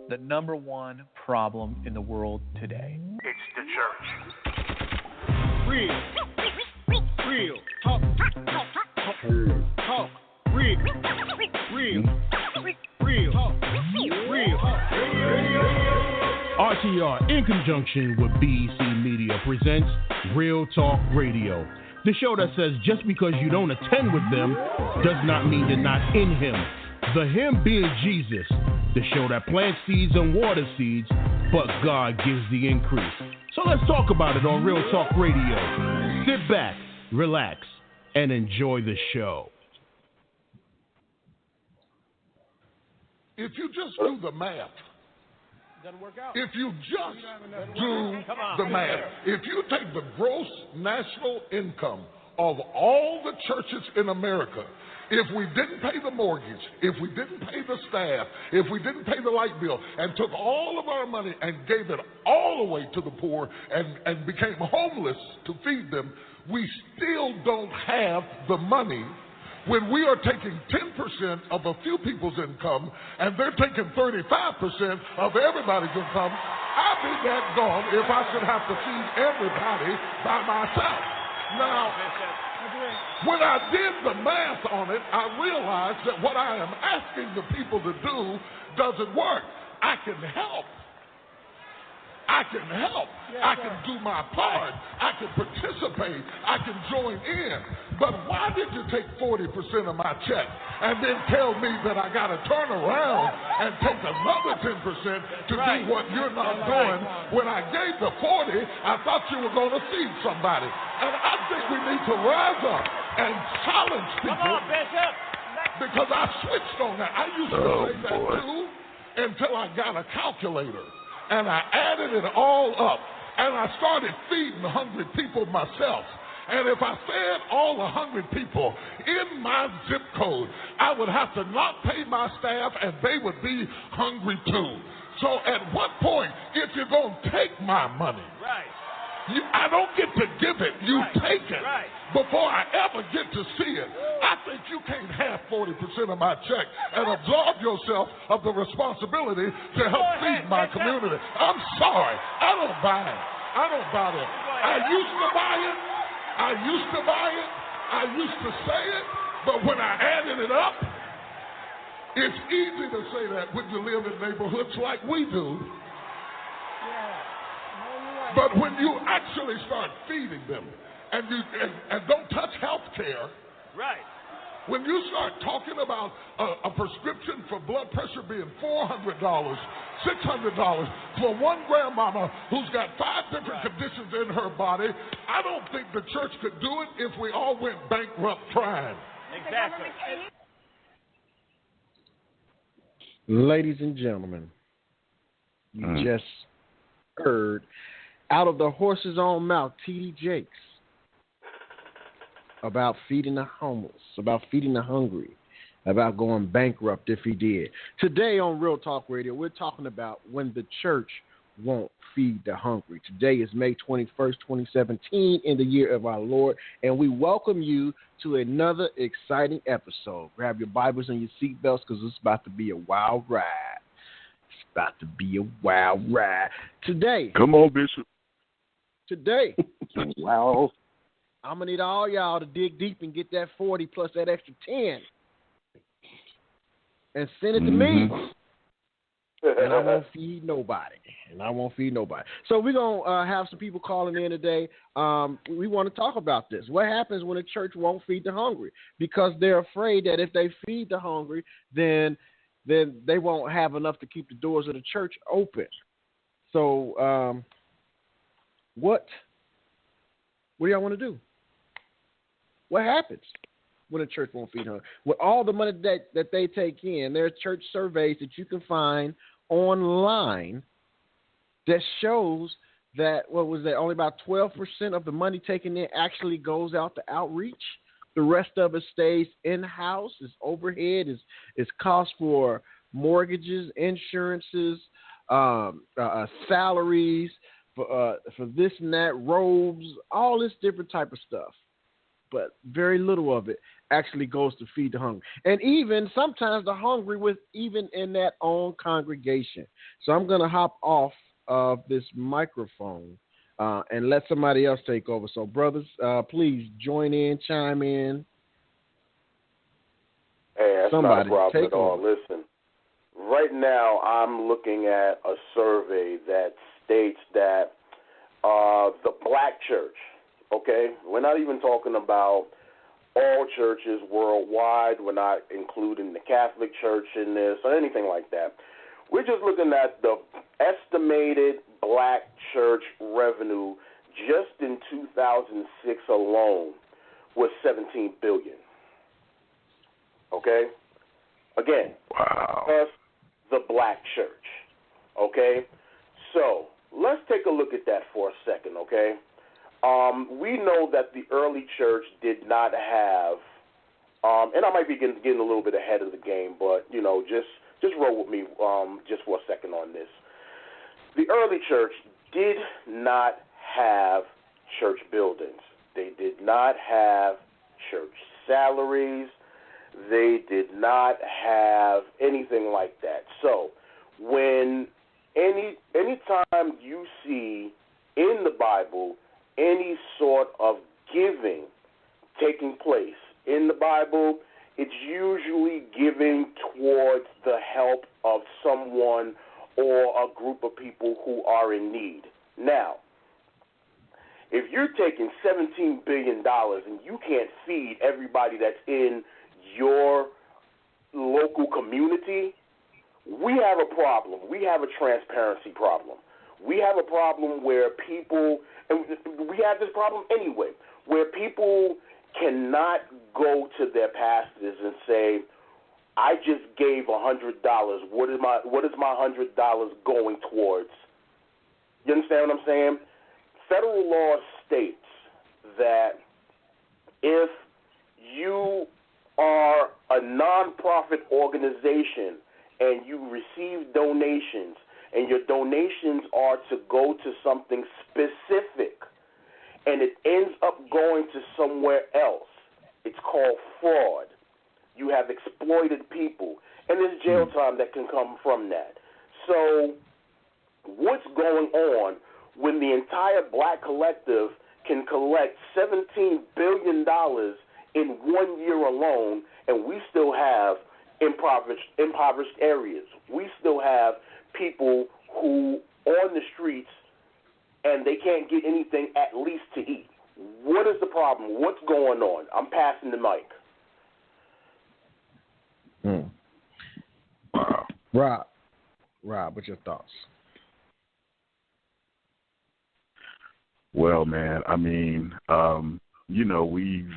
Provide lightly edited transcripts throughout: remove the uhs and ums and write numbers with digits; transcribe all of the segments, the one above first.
the number one problem in the world today? It's the church. Real. Talk. Real. RTR, in conjunction with BEC Media, presents Real Talk Radio. The show that says just because you don't attend with them does not mean you're not in him. The him being Jesus. The show that plants seeds and waters seeds, but God gives the increase. So let's talk about it on Real Talk Radio. Sit back, relax, and enjoy the show. If you just do the math, Doesn't work out. if you just do the math, if you take the gross national income of all the churches in America, if we didn't pay the mortgage, if we didn't pay the staff, if we didn't pay the light bill, and took all of our money and gave it all away to the poor and became homeless to feed them, we still don't have the money when we are taking 10% of a few people's income and they're taking 35% of everybody's income. I'd be that gone if I should have to feed everybody by myself. Now, when I did the math on it, I realized that what I am asking the people to do doesn't work. I can help. I can do my part. I can participate. I can join in. But why did you take 40% of my check and then tell me that I got to turn around and take another 10% to do what you're not doing? When I gave the 40, I thought you were going to feed somebody. And I think we need to rise up and challenge people. Because I switched on that. I used to say that too until I got a calculator. And I added it all up, and I started feeding hungry people myself. And if I fed all 100 people in my zip code, I would have to not pay my staff, and they would be hungry too. So at what point, if you're going to take my money, I don't get to give it, you take it. Before I ever get to see it, I think you can't have 40% of my check and absolve yourself of the responsibility to help feed my community. I'm sorry, I don't buy it. I used to buy it. I used to say it, but when I added it up, it's easy to say that when you live in neighborhoods like we do. But when you actually start feeding them and don't touch health care, when you start talking about a prescription for blood pressure being $400, $600 for one grandmama who's got 5 different conditions in her body, I don't think the church could do it if we all went bankrupt trying. Exactly. Ladies and gentlemen, you just heard out of the horse's own mouth, T.D. Jakes, about feeding the homeless, about feeding the hungry, about going bankrupt if he did. Today on Real Talk Radio, we're talking about when the church won't feed the hungry. Today is May 21st, 2017, in the year of our Lord, and we welcome you to another exciting episode. Grab your Bibles and your seatbelts because it's about to be a wild ride. It's about to be a wild ride. Today. Come on, Bishop. Today. Wow. I'm going to need all y'all to dig deep and get that 40 plus that extra 10 and send it to me. And I won't feed nobody. So we're going to have some people calling in today. We want to talk about this. What happens when a church won't feed the hungry? Because they're afraid that if they feed the hungry, then they won't have enough to keep the doors of the church open. So what do y'all want to do? What happens when a church won't feed hungry? With all the money that they take in, there are church surveys that you can find online that shows that, only about 12% of the money taken in actually goes out to outreach. The rest of it stays in-house. It's overhead, it's cost for mortgages, insurances, salaries, for this and that, robes, all this different type of stuff. but very little of it actually goes to feed the hungry. And even sometimes the hungry even in that own congregation. So I'm going to hop off of this microphone and let somebody else take over. So, brothers, please join in, chime in. Hey, that's Somebody not a problem take at all. over. Listen, right now I'm looking at a survey that states that the black church, okay, we're not even talking about all churches worldwide. We're not including the Catholic Church in this or anything like that. We're just looking at the estimated black church revenue just in 2006 alone was $17 billion. Okay? Again, Wow. that's the black church. Okay? So, let's take a look at that for a second, okay? We know that the early church did not have, and I might be getting a little bit ahead of the game, but, you know, just roll with me just for a second on this. The early church did not have church buildings. They did not have church salaries. They did not have anything like that. So when anytime you see in the Bible any sort of giving taking place in the Bible, it's usually giving towards the help of someone or a group of people who are in need. Now, if you're taking $17 billion and you can't feed everybody that's in your local community, we have a problem. We have a transparency problem. We have a problem where people, and we have this problem anyway, where people cannot go to their pastors and say, I just gave $100. What is my $100 going towards? You understand what I'm saying? Federal law states that if you are a nonprofit organization and you receive donations and your donations are to go to something specific and it ends up going to somewhere else, it's called fraud. You have exploited people, and there's jail time that can come from that. So what's going on when the entire black collective can collect $17 billion in 1 year alone, and we still have impoverished areas? We still have people who on the streets and they can't get anything at least to eat. What is the problem? What's going on? I'm passing the mic. Rob, what's your thoughts? Well, man, I mean, we've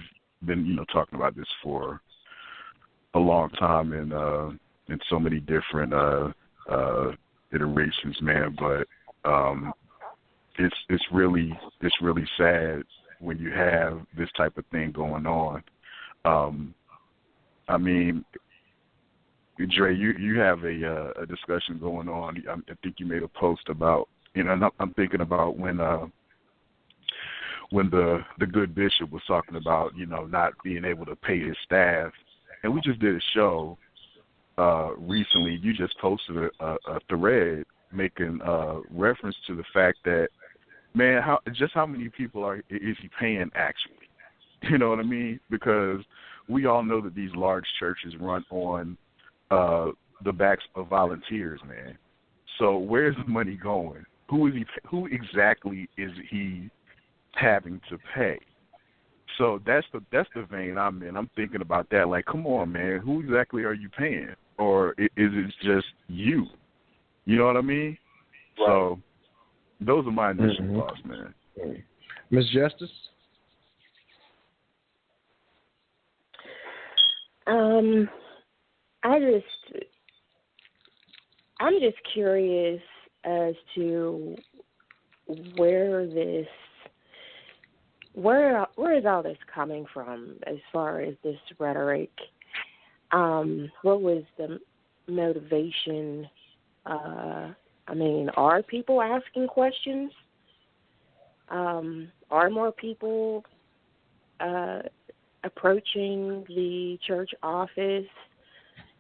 been, talking about this for a long time in so many different iterations, man. But it's really sad when you have this type of thing going on. I mean, Dre, you have a discussion going on. I think you made a post about, I'm thinking about when the good bishop was talking about, not being able to pay his staff. And we just did a show recently. You just posted a thread making reference to the fact that, man, how many people is he paying actually? You know what I mean? Because we all know that these large churches run on the backs of volunteers, man. So where's the money going? Who exactly is he having to pay? So that's the vein I'm in. I'm thinking about that. Like, come on, man. Who exactly are you paying? Or is it just you? You know what I mean? Right. So those are my initial thoughts, man. Ms. Justice? I'm just curious as to where is all this coming from as far as this rhetoric? What was the motivation? Are people asking questions? Are more people approaching the church office,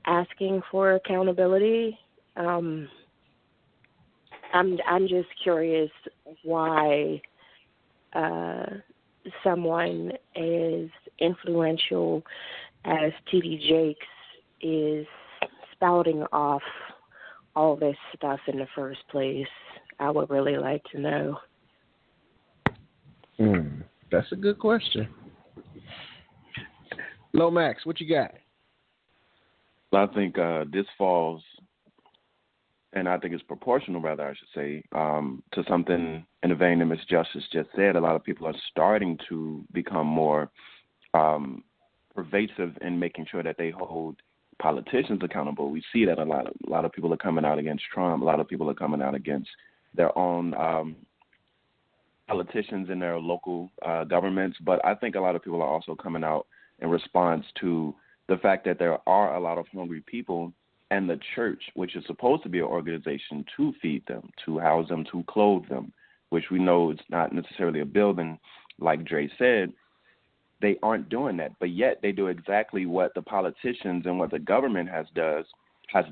asking for accountability. I'm just curious why someone as influential as T.D. Jakes is spouting off all this stuff in the first place. I would really like to know. That's a good question. Lomax, what you got? Well, I think this falls, and I think it's proportional, rather, I should say, to something in the vein that Ms. Justice just said. A lot of people are starting to become more pervasive in making sure that they hold politicians accountable. We see that a lot of people are coming out against Trump. A lot of people are coming out against their own politicians in their local governments. But I think a lot of people are also coming out in response to the fact that there are a lot of hungry people, and the church, which is supposed to be an organization to feed them, to house them, to clothe them, which we know is not necessarily a building, like Dre said. They aren't doing that, but yet they do exactly what the politicians and what the government has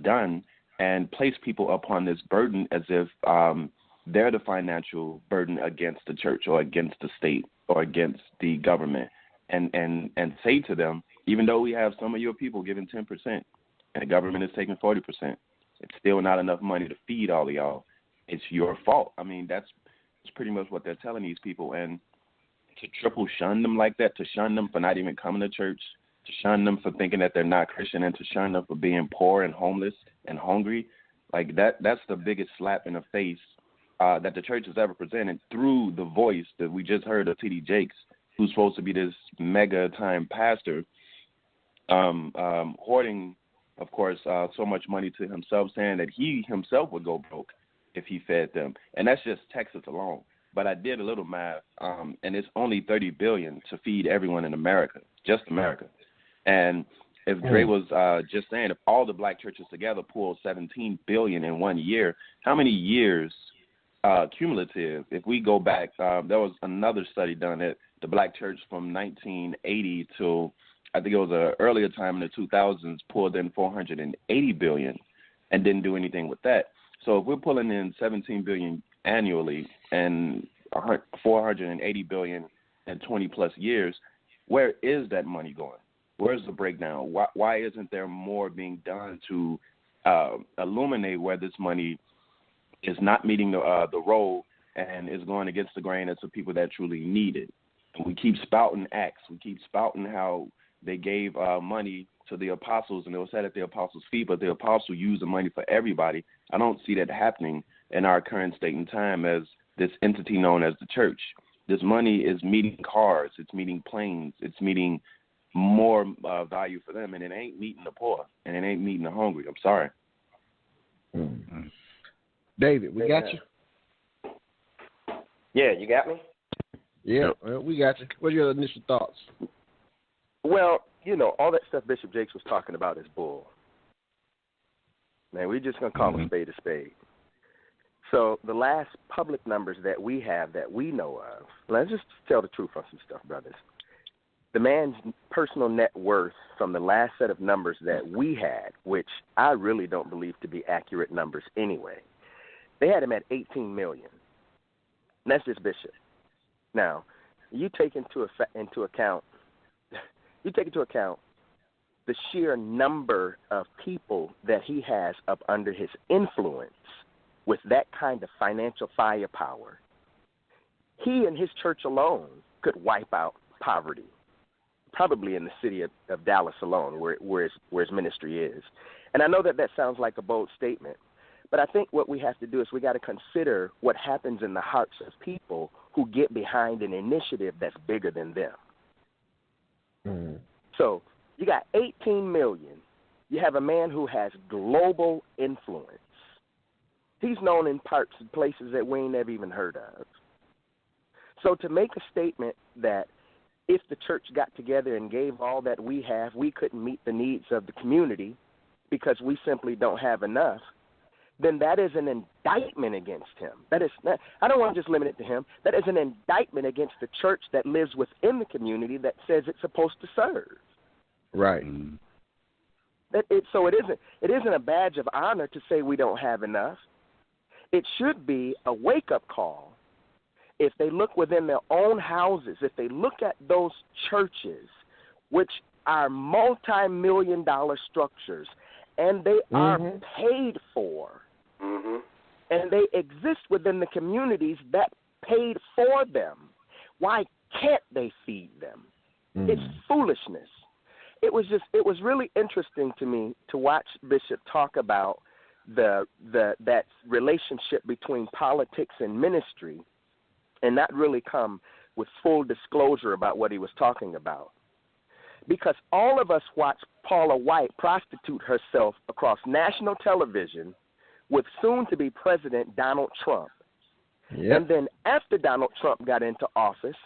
done, and place people upon this burden as if they're the financial burden against the church or against the state or against the government, and say to them, even though we have some of your people giving 10% and the government is taking 40%, it's still not enough money to feed all of y'all. It's your fault. I mean, that's pretty much what they're telling these people, and to triple shun them like that, to shun them for not even coming to church, to shun them for thinking that they're not Christian, and to shun them for being poor and homeless and hungry, like that's the biggest slap in the face that the church has ever presented through the voice that we just heard of T.D. Jakes, who's supposed to be this mega-time pastor, hoarding, of course, so much money to himself, saying that he himself would go broke if he fed them. And that's just Texas alone. But I did a little math, and it's only $30 billion to feed everyone in America, just America. And if Dre was just saying, if all the black churches together pulled $17 billion in 1 year, how many years cumulative? If we go back, there was another study done at the black church from 1980 till I think it was an earlier time in the 2000s, pulled in $480 billion and didn't do anything with that. So if we're pulling in $17 billion annually and $480 billion in 20-plus years, where is that money going? Where's the breakdown? Why isn't there more being done to illuminate where this money is not meeting the role and is going against the grain as the people that truly need it? And we keep spouting acts. We keep spouting how they gave money to the apostles, and it was sat at the apostles' feet, but the apostle used the money for everybody. I don't see that happening in our current state and time as this entity known as the church. This money is meeting cars, it's meeting planes, it's meeting more value for them, and it ain't meeting the poor, and it ain't meeting the hungry. I'm sorry. Mm-hmm. David, we got you? Yeah, you got me? Yeah, well, we got you. What are your initial thoughts? Well, you know, all that stuff Bishop Jakes was talking about is bull. Man, we're just going to call a spade a spade. So the last public numbers that we have that we know of, let's just tell the truth on some stuff, brothers. The man's personal net worth from the last set of numbers that we had, which I really don't believe to be accurate numbers anyway, they had him at $18 million. And that's just Bishop. Now, you take into account the sheer number of people that he has up under his influence with that kind of financial firepower. He and his church alone could wipe out poverty, probably in the city of Dallas alone, where his ministry is. And I know that sounds like a bold statement, but I think what we have to do is we got to consider what happens in the hearts of people who get behind an initiative that's bigger than them. Mm-hmm. So you got 18 million. You have a man who has global influence. He's known in parts and places that we ain't never even heard of. So to make a statement that if the church got together and gave all that we have, we couldn't meet the needs of the community because we simply don't have enough, then that is an indictment against him. That is not, I don't want to just limit it to him. That is an indictment against the church that lives within the community that says it's supposed to serve. Right. So it isn't a badge of honor to say we don't have enough. It should be a wake-up call. If they look within their own houses, if they look at those churches, which are multi-million-dollar structures, and they are paid for, and they exist within the communities that paid for them, why can't they feed them? It's foolishness. It was really interesting to me to watch Bishop talk about that relationship between politics and ministry, and not really come with full disclosure about what he was talking about. Because all of us watched Paula White prostitute herself across national television with soon-to-be President Donald Trump. Yep. And then after Donald Trump got into office,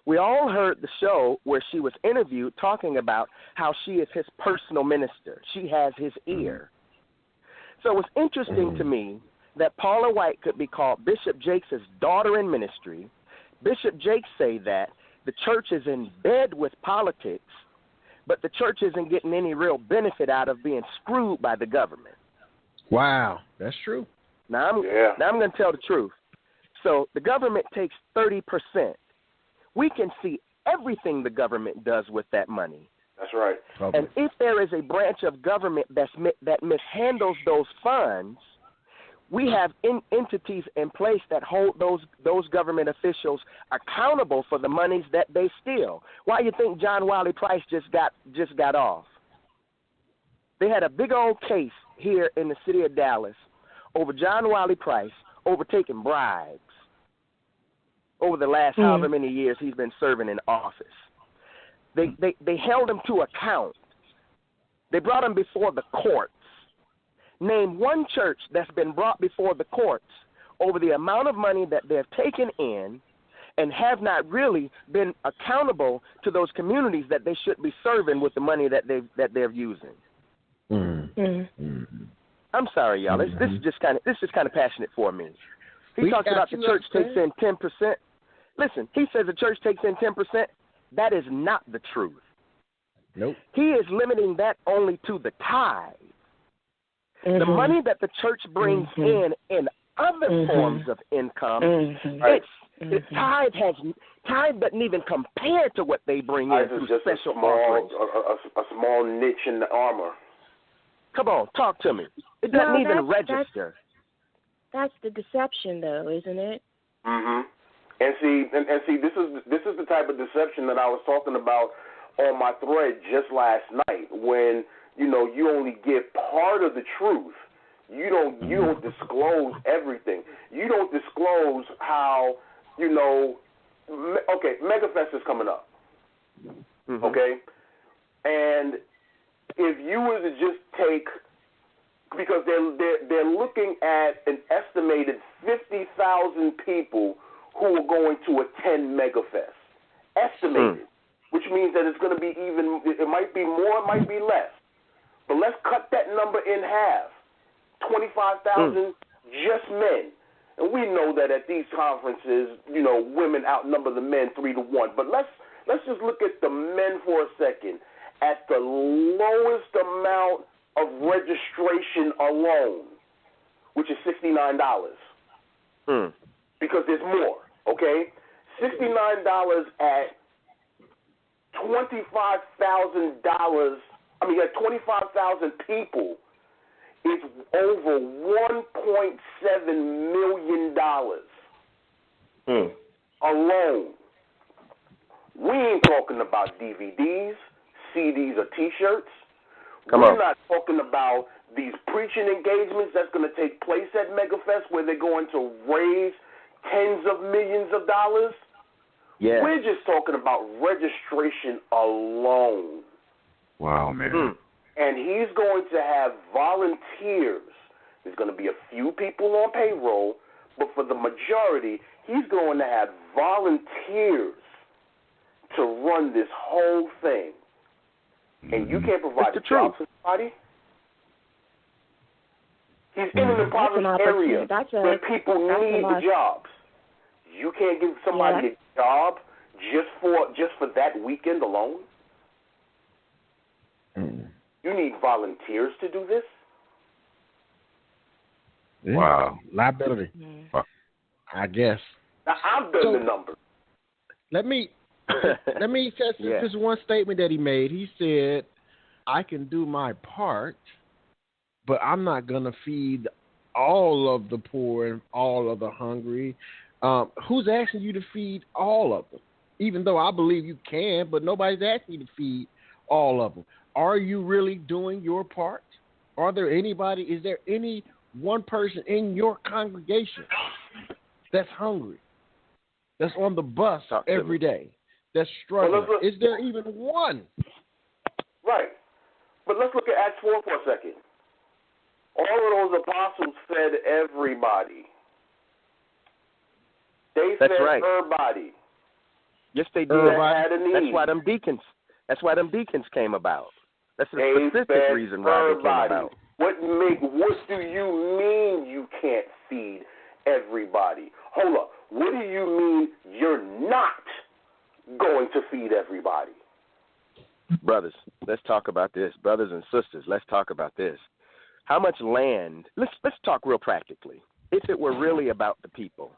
we all heard the show where she was interviewed talking about how she is his personal minister. She has his ear. So it was interesting to me that Paula White could be called Bishop Jakes' daughter in ministry. Bishop Jakes say that the church is in bed with politics, but the church isn't getting any real benefit out of being screwed by the government. Wow, that's true. Now I'm going to tell the truth. So the government takes 30%. We can see everything the government does with that money. That's right. Okay. And if there is a branch of government that mishandles those funds, we have entities in place that hold those government officials accountable for the monies that they steal. Why do you think John Wiley Price just got off? They had a big old case here in the city of Dallas over John Wiley Price overtaking bribes over the last however many years he's been serving in office. They held him to account. They brought him before the courts. Name one church that's been brought before the courts over the amount of money that they've taken in and have not really been accountable to those communities that they should be serving with the money that they're using. I'm sorry, y'all. This is kind of passionate for me. He talks about the church takes in 10%. Listen, he says the church takes in 10%. That is not the truth. Nope. He is limiting that only to the tithe. The money that the church brings in other forms of income, tithe doesn't even compare to what they bring in through special offerings. A small niche in the armor. Come on, talk to me. It doesn't even register. That's the deception, though, isn't it? And see, this is the type of deception that I was talking about on my thread just last night. When you only get part of the truth. You don't disclose everything. You don't disclose how Okay, MegaFest is coming up. Okay, and if you were to just take, because they're looking at an estimated 50,000 people who are going to attend MegaFest, estimated, which means that it's going to be it might be more, it might be less. But let's cut that number in half. 25,000 just men. And we know that at these conferences, women outnumber the men 3-1. But let's just look at the men for a second. At the lowest amount of registration alone, which is $69. Because there's more, okay? $69 at $25,000. At 25,000 people, it's over $1.7 million alone. We ain't talking about DVDs, CDs, or T-shirts. We're not talking about these preaching engagements that's going to take place at MegaFest where they're going to raise tens of millions of dollars. Yeah. We're just talking about registration alone. Wow, man. And he's going to have volunteers. There's going to be a few people on payroll, but for the majority, he's going to have volunteers to run this whole thing. And you can't provide a job for somebody? He's in an impoverished area where people need the jobs. You can't give somebody a job just for that weekend alone? You need volunteers to do this? Yeah. Wow. Liability. I guess. Now, I've done the numbers. Let me test this one statement that he made. He said, I can do my part, but I'm not going to feed all of the poor and all of the hungry. Who's asking you to feed all of them? Even though I believe you can, but nobody's asking you to feed all of them. Are you really doing your part? Is there any one person in your congregation that's hungry, that's on the bus every day, that's struggling? Is there even one? Right. But let's look at Acts 4 for a second. All of those apostles fed everybody. They fed everybody. Yes, they did. Had a need. That's why them deacons came about. That's the specific reason why they came about. What do you mean you can't feed everybody? Hold up. What do you mean you're not going to feed everybody? Brothers, let's talk about this. Brothers and sisters, let's talk about this. How much land? Let's talk real practically. If it were really about the people,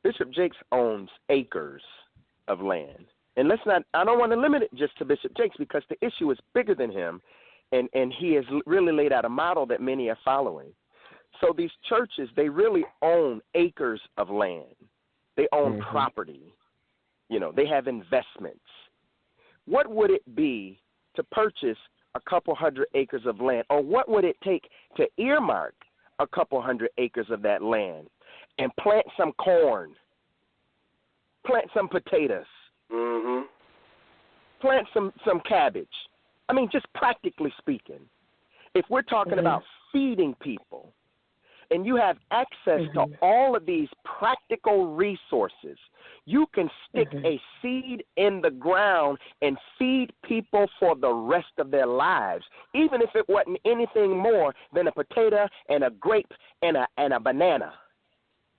Bishop Jakes owns acres of land. And I don't want to limit it just to Bishop Jakes because the issue is bigger than him, and he has really laid out a model that many are following. So these churches, they really own acres of land. They own property. They have investments. What would it be to purchase a couple hundred acres of land, or what would it take to earmark a couple hundred acres of that land and plant some corn, plant some potatoes, plant some cabbage? I mean, just practically speaking, if we're talking about feeding people and you have access to all of these practical resources, you can stick a seed in the ground and feed people for the rest of their lives, even if it wasn't anything more than a potato and a grape and a banana.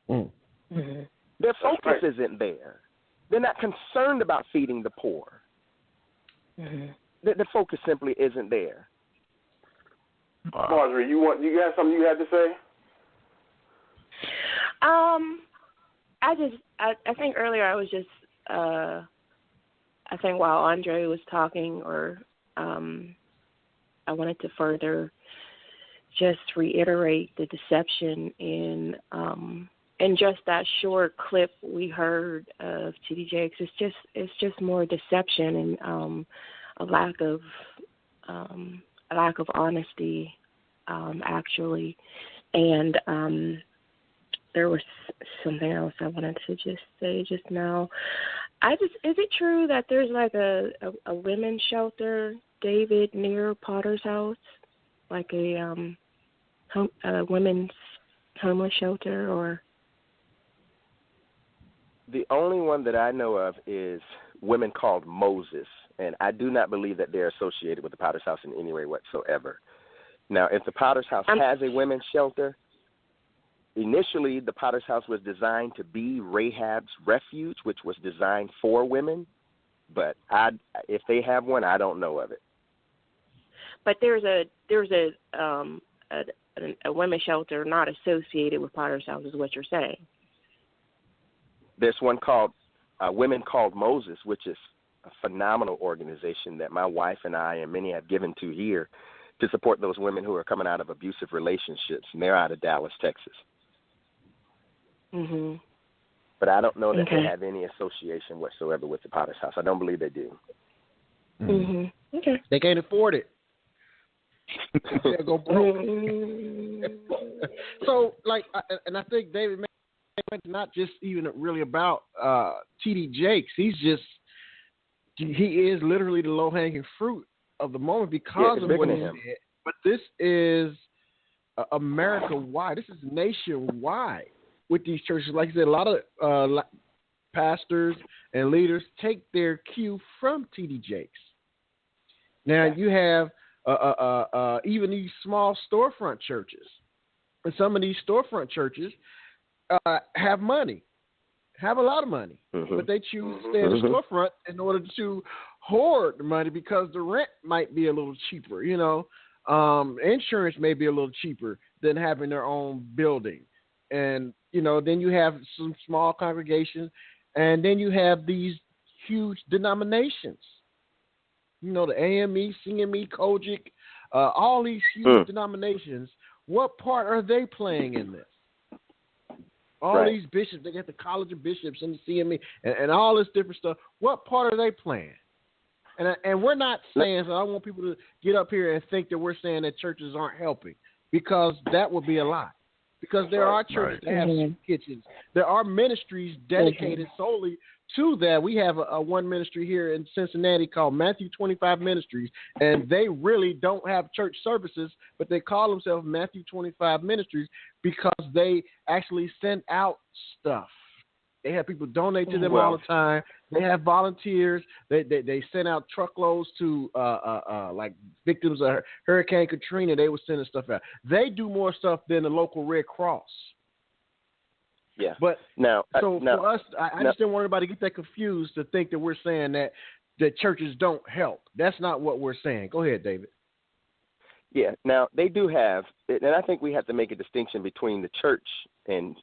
Their focus isn't there. They're not concerned about feeding the poor. The focus simply isn't there. Marjorie, you have something you had to say? I think earlier I was just I think while Andre was talking, or I wanted to further just reiterate the deception in just that short clip we heard of T.D. Jakes. It's just more deception and a lack of honesty, actually. And there was something else I wanted to just say just now. Is it true that there's like a women's shelter, David, near Potter's house, like a women's homeless shelter? Or the only one that I know of is Women Called Moses, and I do not believe that they're associated with the Potter's house in any way whatsoever. Now, if the Potter's house has a women's shelter, initially the Potter's house was designed to be Rahab's refuge, which was designed for women. But if they have one, I don't know of it. But there's a women's shelter not associated with Potter's house, is what you're saying. There's one called Women Called Moses, which is a phenomenal organization that my wife and I and many have given to here to support those women who are coming out of abusive relationships, and they're out of Dallas, Texas. But I don't know that they have any association whatsoever with the Potter's house. I don't believe they do. Okay. They can't afford it. They'll go broke. So, and I think David made not just even really about T.D. Jakes. He is literally the low-hanging fruit of the moment because of what he said. But this is America-wide. This is nationwide with these churches. Like I said, a lot of pastors and leaders take their cue from T.D. Jakes. Now, you have even these small storefront churches. And some of these storefront churches have money, have a lot of money, but they choose to stay in the storefront in order to hoard the money because the rent might be a little cheaper. Insurance may be a little cheaper than having their own building. And, then you have some small congregations, and then you have these huge denominations. The AME, CME, Kojic, all these huge denominations. What part are they playing in this? All these bishops, they got the College of Bishops and the CME and all this different stuff. What part are they playing? And we're not saying, so I want people to get up here and think that we're saying that churches aren't helping, because that would be a lie. Because there are churches that have soup kitchens. There are ministries dedicated solely to that. We have a one ministry here in Cincinnati called Matthew 25 Ministries, and they really don't have church services, but they call themselves Matthew 25 Ministries because they actually send out stuff. They have people donate to them all the time. They have volunteers. They send out truckloads to like victims of Hurricane Katrina. They were sending stuff out. They do more stuff than the local Red Cross. Yeah. But for us, I just didn't want everybody to get that confused to think that we're saying that churches don't help. That's not what we're saying. Go ahead, David. Yeah. Now, they do have, and I think we have to make a distinction between the church and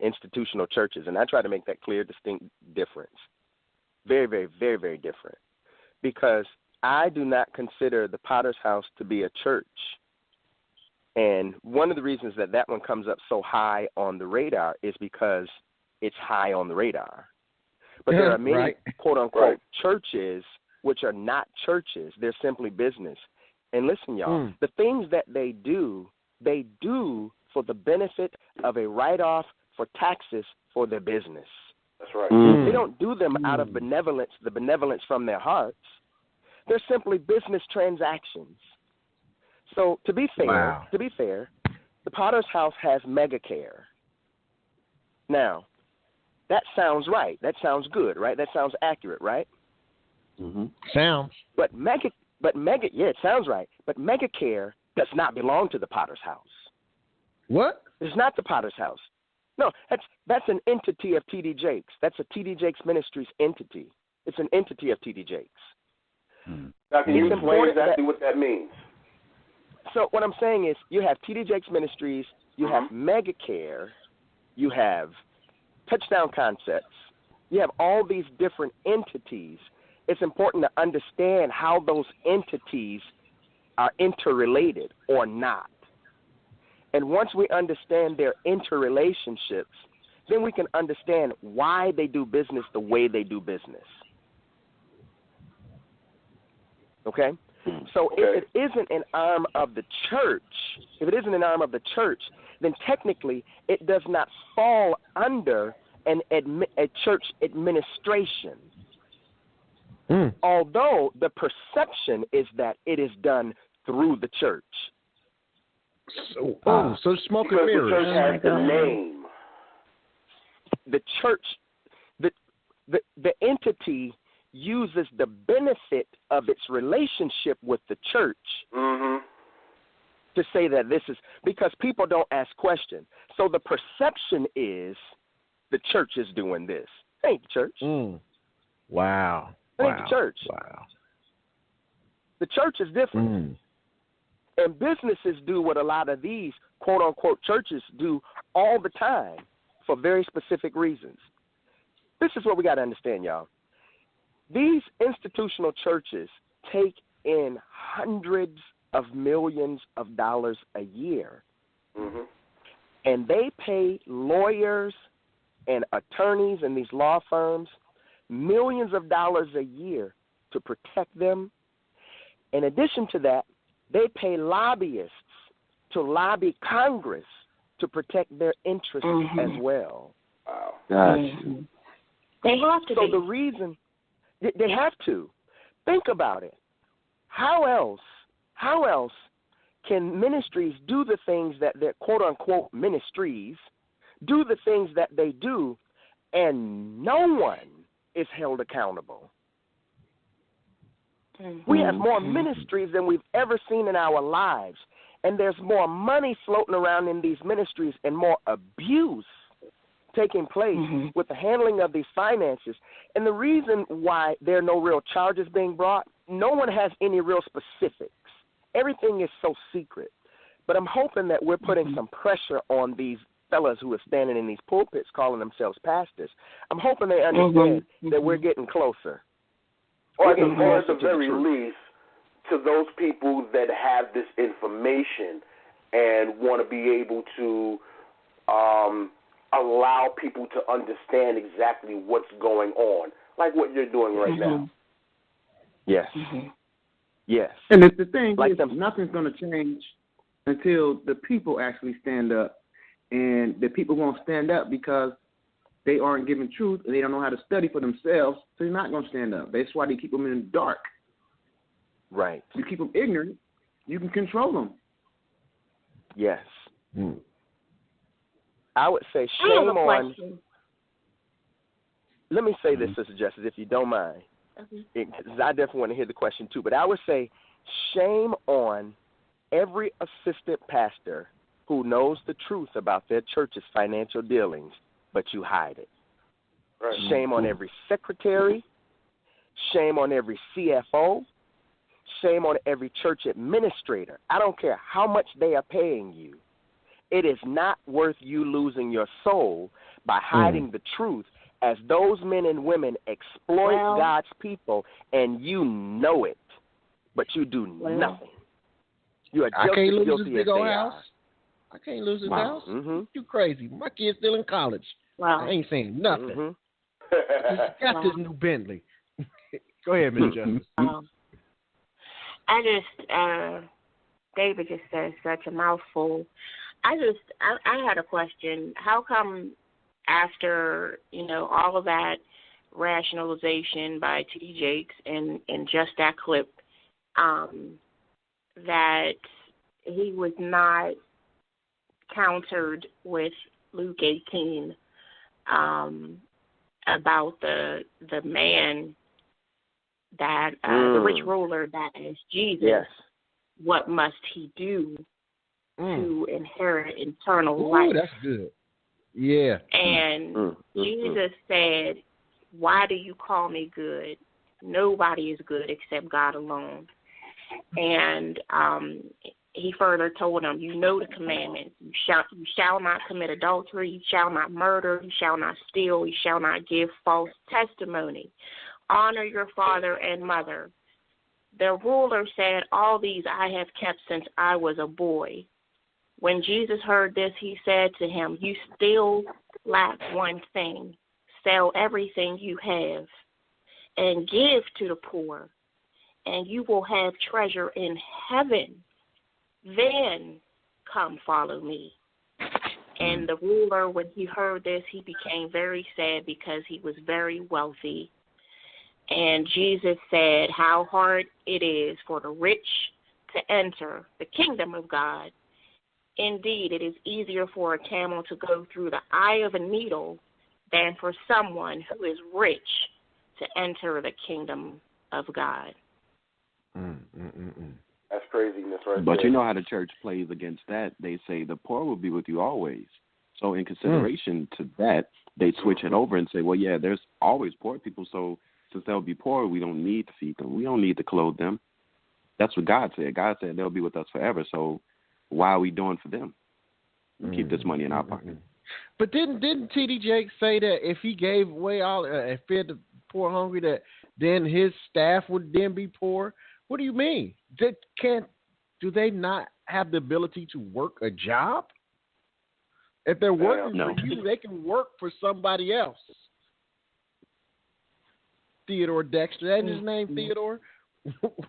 institutional churches, and I try to make that clear, distinct difference. Very, very, very, very different. Because I do not consider the Potter's House to be a church. And one of the reasons that one comes up so high on the radar is because it's high on the radar. But there are many, quote-unquote, churches which are not churches. They're simply business. And listen, y'all, the things that they do for the benefit of a write-off for taxes for their business. That's right. They don't do them out of benevolence, the benevolence from their hearts. They're simply business transactions. So to be fair, the Potter's House has Megacare. Now, that sounds right. That sounds good, right? That sounds accurate, right? Sounds. But it sounds right. But Megacare does not belong to the Potter's House. What? It's not the Potter's House. No, that's an entity of T.D. Jakes. That's a T.D. Jakes Ministries entity. It's an entity of T.D. Jakes. Now, can you explain exactly what that means? So what I'm saying is you have T.D. Jakes Ministries, you have Megacare, you have Touchdown Concepts, you have all these different entities. It's important to understand how those entities are interrelated or not. And once we understand their interrelationships, then we can understand why they do business the way they do business. Okay? So if it isn't an arm of the church, then technically it does not fall under a church administration. Although the perception is that it is done through the church. So smoke and mirrors. The church has the name. The church, the entity uses the benefit of its relationship with the church to say that this is, because people don't ask questions. So the perception is the church is doing this. It ain't the church. Wow. It ain't the church. Wow. The church is different. And businesses do what a lot of these quote-unquote churches do all the time for very specific reasons. This is what we got to understand, y'all. These institutional churches take in hundreds of millions of dollars a year. And they pay lawyers and attorneys in these law firms millions of dollars a year to protect them. In addition to that, they pay lobbyists to lobby Congress to protect their interests as well. Wow. They have to. So the reason they have to think about it. How else can ministries do the things that they're quote unquote ministries do the things that they do, and no one is held accountable? We have more ministries than we've ever seen in our lives. And there's more money floating around in these ministries and more abuse taking place with the handling of these finances. And the reason why there are no real charges being brought, no one has any real specifics. Everything is so secret. But I'm hoping that we're putting some pressure on these fellas who are standing in these pulpits calling themselves pastors. I'm hoping they understand that we're getting closer. Or at the very least, to those people that have this information and want to be able to allow people to understand exactly what's going on, like what you're doing right now. Yes. Yes. And the thing like is, them. Nothing's going to change until the people actually stand up. And the people won't stand up because they aren't given truth and they don't know how to study for themselves, so they're not going to stand up. That's why they keep them in the dark. Right. You keep them ignorant, you can control them. Yes. I would say shame on. Let me say this, Sister Justice, if you don't mind. Because I definitely want to hear the question too. But I would say shame on every assistant pastor who knows the truth about their church's financial dealings, but you hide it. Right. Shame on every secretary. Shame on every CFO. Shame on every church administrator. I don't care how much they are paying you. It is not worth you losing your soul by hiding the truth, as those men and women exploit God's people, and you know it, but you do nothing. You are just as guilty as they are. I can't lose this house. You crazy. My kid's still in college. I ain't saying nothing. Got this new Bentley. Go ahead, Ms. Justice. David just said such a mouthful. I had a question. How come after, all of that rationalization by T.D. Jakes and just that clip, that he was not countered with Luke 18 about the man that the rich ruler that is Jesus? Yes. What must he do to inherit eternal life? That's good. Yeah. And Jesus said, "Why do you call me good? Nobody is good except God alone." And he further told him, "You know the commandments. You shall not commit adultery. You shall not murder. You shall not steal. You shall not give false testimony. Honor your father and mother." The ruler said, "All these I have kept since I was a boy." When Jesus heard this, he said to him, "You still lack one thing. Sell everything you have and give to the poor, and you will have treasure in heaven. Then come follow me." And the ruler, when he heard this, he became very sad because he was very wealthy. And Jesus said how hard it is for the rich to enter the kingdom of God. Indeed, it is easier for a camel to go through the eye of a needle than for someone who is rich to enter the kingdom of God. That's craziness right there. But you know how the church plays against that. They say the poor will be with you always. So in consideration to that, they switch it over and say, well, yeah, there's always poor people, so since they'll be poor, we don't need to feed them. We don't need to clothe them. That's what God said. God said they'll be with us forever, so why are we doing for them? We keep this money in our pocket. But didn't T.D. Jakes say that if he gave away all and fed the poor hungry, that then his staff would then be poor? What do you mean? Do they not have the ability to work a job? If they're working for you, they can work for somebody else. Theodore Dexter, that his name, Theodore?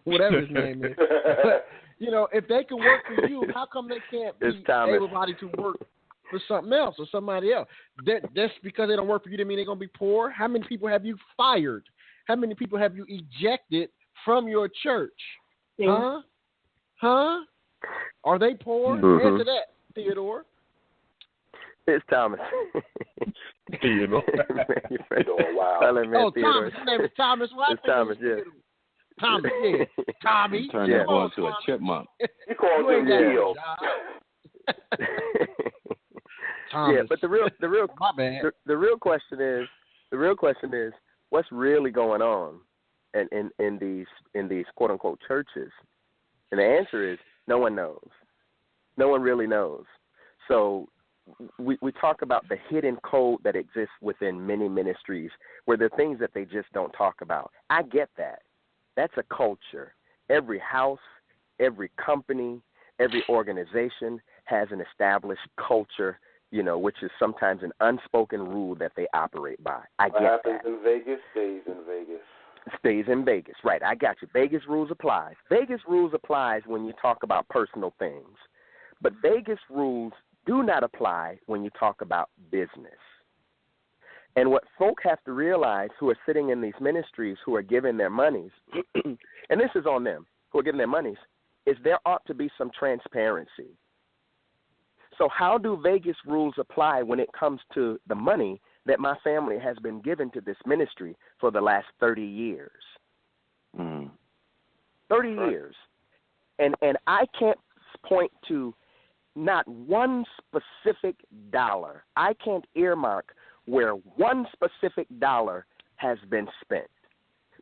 Whatever his name is. But, if they can work for you, how come they can't be able to work for something else or somebody else? That's because they don't work for you, doesn't mean they're going to be poor. How many people have you fired? How many people have you ejected from your church? Huh? Are they poor? Answer that, Theodore. It's Thomas. Theodore. Wow. Thomas. His name is Thomas. What? It's Thomas, yes. Tommy, yeah. Tommy. Turned that boy into a chipmunk. He called him Gil. Yeah, but the real question is, what's really going on in these quote unquote churches? And the answer is no one knows. No one really knows. So we talk about the hidden code that exists within many ministries where there are things that they just don't talk about. I get that. That's a culture. Every house, every company, every organization has an established culture, which is sometimes an unspoken rule that they operate by. I get that. What happens in Vegas stays in Vegas. Stays in Vegas. Right, I got you. Vegas rules applies. Vegas rules applies when you talk about personal things. But Vegas rules do not apply when you talk about business. And what folk have to realize who are sitting in these ministries who are giving their monies, and this is on them, who are giving their monies, is there ought to be some transparency. So how do Vegas rules apply when it comes to the money that my family has been given to this ministry for the last 30 years? 30 years. And I can't point to not one specific dollar. I can't earmark where one specific dollar has been spent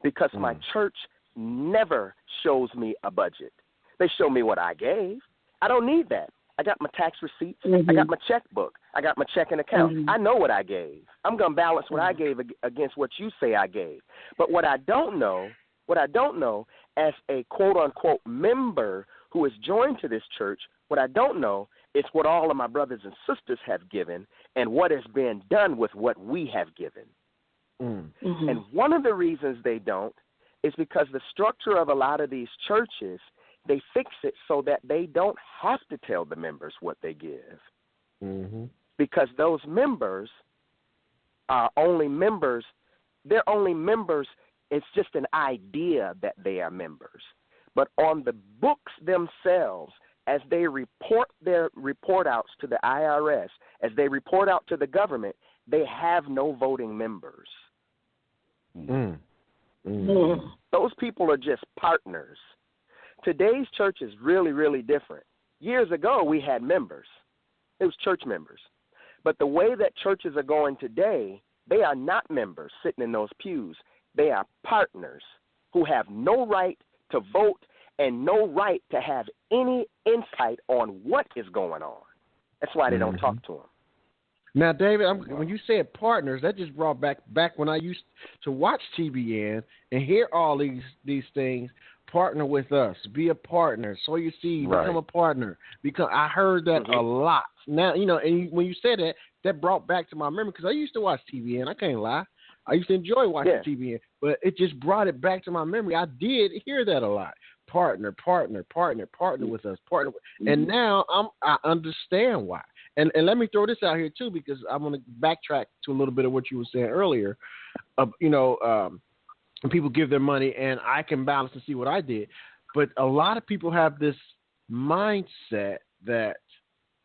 because my church never shows me a budget. They show me what I gave. I don't need that. I got my tax receipts. I got my checkbook. I got my checking account. I know what I gave. I'm going to balance what I gave against what you say I gave. But what I don't know as a quote-unquote member who is joined to this church, what I don't know is what all of my brothers and sisters have given and what has been done with what we have given. And one of the reasons they don't is because the structure of a lot of these churches, they fix it so that they don't have to tell the members what they give. Because those members are only members. They're only members. It's just an idea that they are members. But on the books themselves, as they report their report outs to the IRS, as they report out to the government, they have no voting members. Those people are just partners. Today's church is really, really different. Years ago, we had members. It was church members. But the way that churches are going today, they are not members sitting in those pews. They are partners who have no right to vote and no right to have any insight on what is going on. That's why they don't talk to them. Now, David, when you said partners, that just brought back when I used to watch TBN and hear all these things. Partner with us, be a partner, sow your seed, become a partner. I heard that a lot. Now, and when you said that brought back to my memory because I used to watch TBN. I can't lie. I used to enjoy watching TBN, but it just brought it back to my memory. I did hear that a lot. Partner with us, and now I understand why. And let me throw this out here too, because I'm going to backtrack to a little bit of what you were saying earlier. People give their money, and I can balance and see what I did. But a lot of people have this mindset that